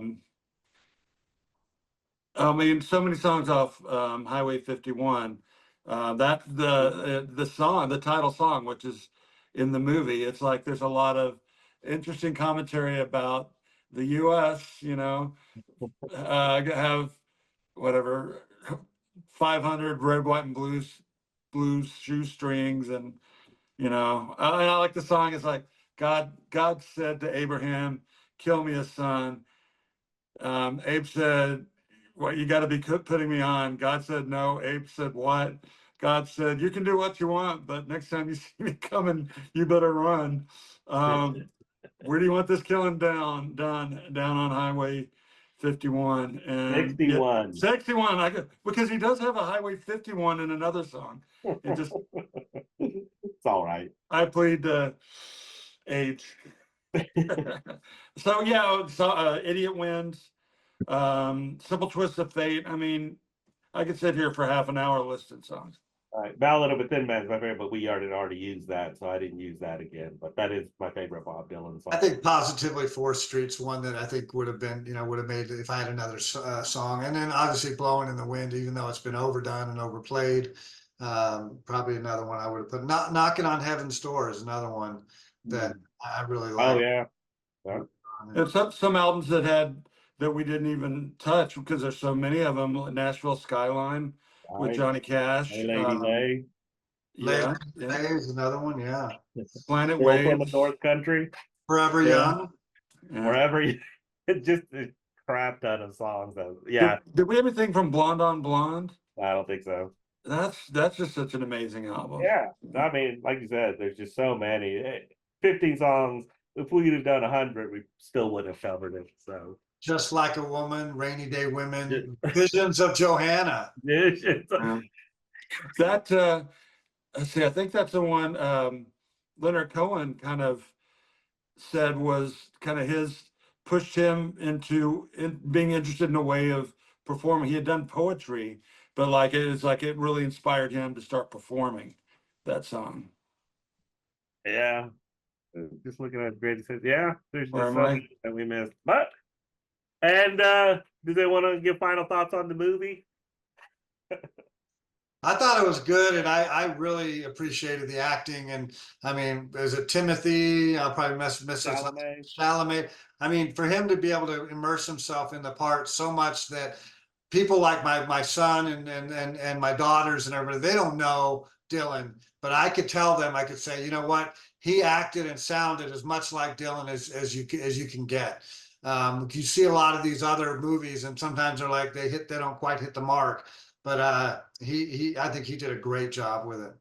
mean, so many songs off Highway 51. That's the song, the title song, which is in the movie. It's like there's a lot of interesting commentary about the U.S. You know, have whatever 500 red, white, and blues shoestrings, and you know, I like the song. It's like God said to Abraham, "Kill me a son." Abe said, "What, you got to be putting me on." God said no. Abe said, "What?" God said, "You can do what you want, but next time you see me coming, you better run." Where do you want this killing done down on Highway 51 and 61. 61? Because he does have a Highway 51 in another song. It just It's all right. I plead age. So yeah, so Idiot Wins, Simple Twist of Fate. I mean, I could sit here for half an hour listing songs. All right, Ballad of a Thin Man is my favorite, but we already used that, so I didn't use that again. But that is my favorite Bob Dylan song. I think Positively Fourth Street's one that I think would have been, would have made if I had another song. And then obviously Blowing in the Wind, even though it's been overdone and overplayed, probably another one I would have put. Knocking on Heaven's Door is another one that I really like. Oh yeah. And some albums that we didn't even touch because there's so many of them. Nashville Skyline with Right. Johnny Cash. Hey, Lady Lay. Yeah, Lay is another one, yeah. Planet Girl from the Waves. North Country. Forever Yeah. Young. Yeah. Wherever you, just a crap ton of songs. Yeah, Did we have anything from Blonde on Blonde? I don't think so. That's just such an amazing album. Yeah, I mean, like you said, there's just so many. 15 songs. If we'd have done 100, we still wouldn't have covered it. So Just Like a Woman, Rainy Day Women, Visions of Johanna. That let's see, I think that's the one Leonard Cohen kind of said was kind of his pushed him into being interested in a way of performing. He had done poetry, but like it really inspired him to start performing that song. Yeah, just looking at greatest hits. Yeah, there's just Where so am I? many that we missed. But do they want to give final thoughts on the movie? I thought it was good, and I really appreciated the acting. And I mean, is it Timothy? I'll probably miss his Chalamet. Chalamet. I mean, for him to be able to immerse himself in the part so much that people like my son and my daughters and everybody, they don't know Dylan, but I could tell them, I could say, you know what, he acted and sounded as much like Dylan as you can get. You see a lot of these other movies, and sometimes they're like they don't quite hit the mark. But I think he did a great job with it.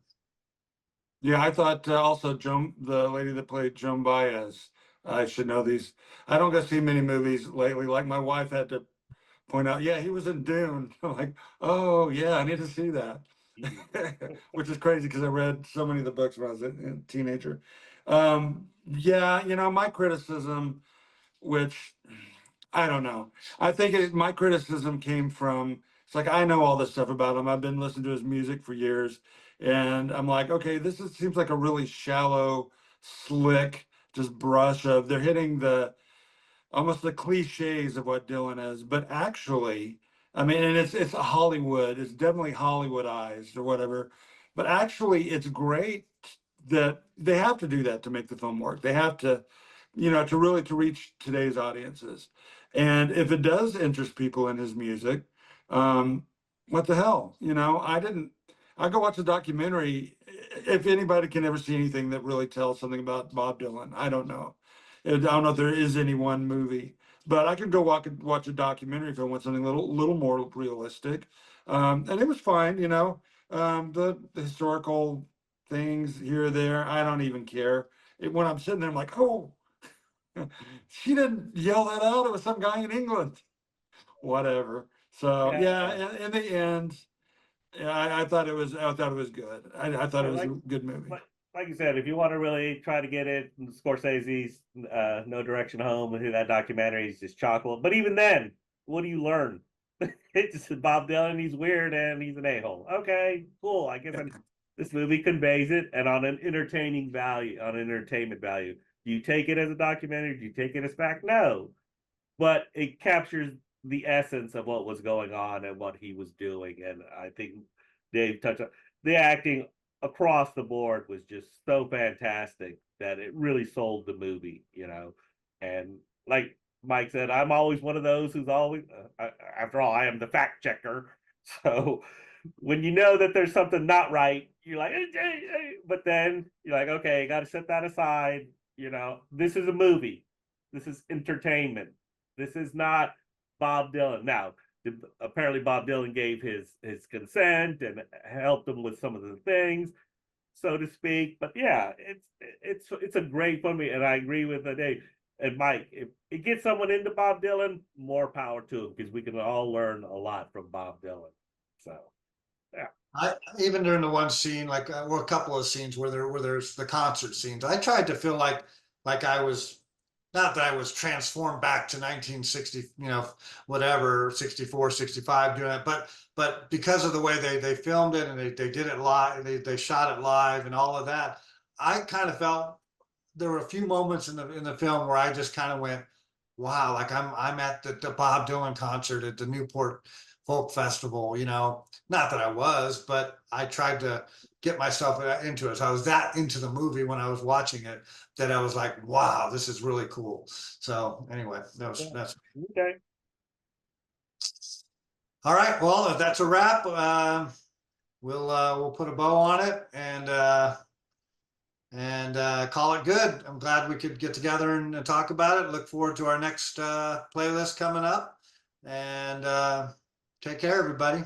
Yeah, I thought also the lady that played Joan Baez. I should know these. I don't go see many movies lately. Like my wife had to point out, yeah, he was in Dune. I'm like, oh yeah, I need to see that. Which is crazy because I read so many of the books when I was a teenager. Yeah, my criticism, which I don't know. I think my criticism came from, it's like I know all this stuff about him. I've been listening to his music for years, and I'm like, okay, seems like a really shallow, slick, just brush of they're hitting almost the cliches of what Dylan is, but actually, I mean, and it's Hollywood. It's definitely Hollywoodized or whatever. But actually, it's great that they have to do that to make the film work. They have to, to really to reach today's audiences. And if it does interest people in his music, what the hell? I go watch a documentary. If anybody can ever see anything that really tells something about Bob Dylan, I don't know. I don't know if there is any one movie, but I could go watch a documentary if I want something little more realistic. And it was fine, the historical things here or there. I don't even care. When I'm sitting there, I'm like, oh, she didn't yell that out. It was some guy in England. Whatever. So yeah, in the end, yeah, I thought it was good. I thought it was a good movie. Like you said, if you want to really try to get it, Scorsese's No Direction Home, that documentary is just chocolate. But even then, what do you learn? It's Bob Dylan, he's weird and he's an a-hole. Okay, cool. I guess this movie conveys it, and on an entertainment value. Do you take it as a documentary? Do you take it as fact? No. But it captures the essence of what was going on and what he was doing. And I think Dave touched on the acting across the board was just so fantastic that it really sold the movie, And like Mike said, I'm always one of those who's always, after all, I am the fact checker. So when you know that there's something not right, you're like, but then you're like, okay, got to set that aside. This is a movie. This is entertainment. This is not Bob Dylan. Now, apparently Bob Dylan gave his consent and helped him with some of the things, so to speak. But yeah, it's a great movie, and I agree with Dave and Mike. If it gets someone into Bob Dylan, more power to him, because we can all learn a lot from Bob Dylan. So even during the one scene, like well, a couple of scenes where there's the concert scenes, I tried to feel like I was, not that I was transformed back to 1960, whatever, 64, 65 doing it, but because of the way they filmed it and they did it live, they shot it live and all of that, I kind of felt there were a few moments in the film where I just kind of went, wow, like I'm at the Bob Dylan concert at the Newport Folk Festival, not that I was, but I tried to get myself into it. So I was that into the movie when I was watching it that I was like, wow, this is really cool. So anyway, that's okay. all right. Well, if that's a wrap, we'll put a bow on it and call it good. I'm glad we could get together and talk about it. Look forward to our next playlist coming up, and take care, everybody.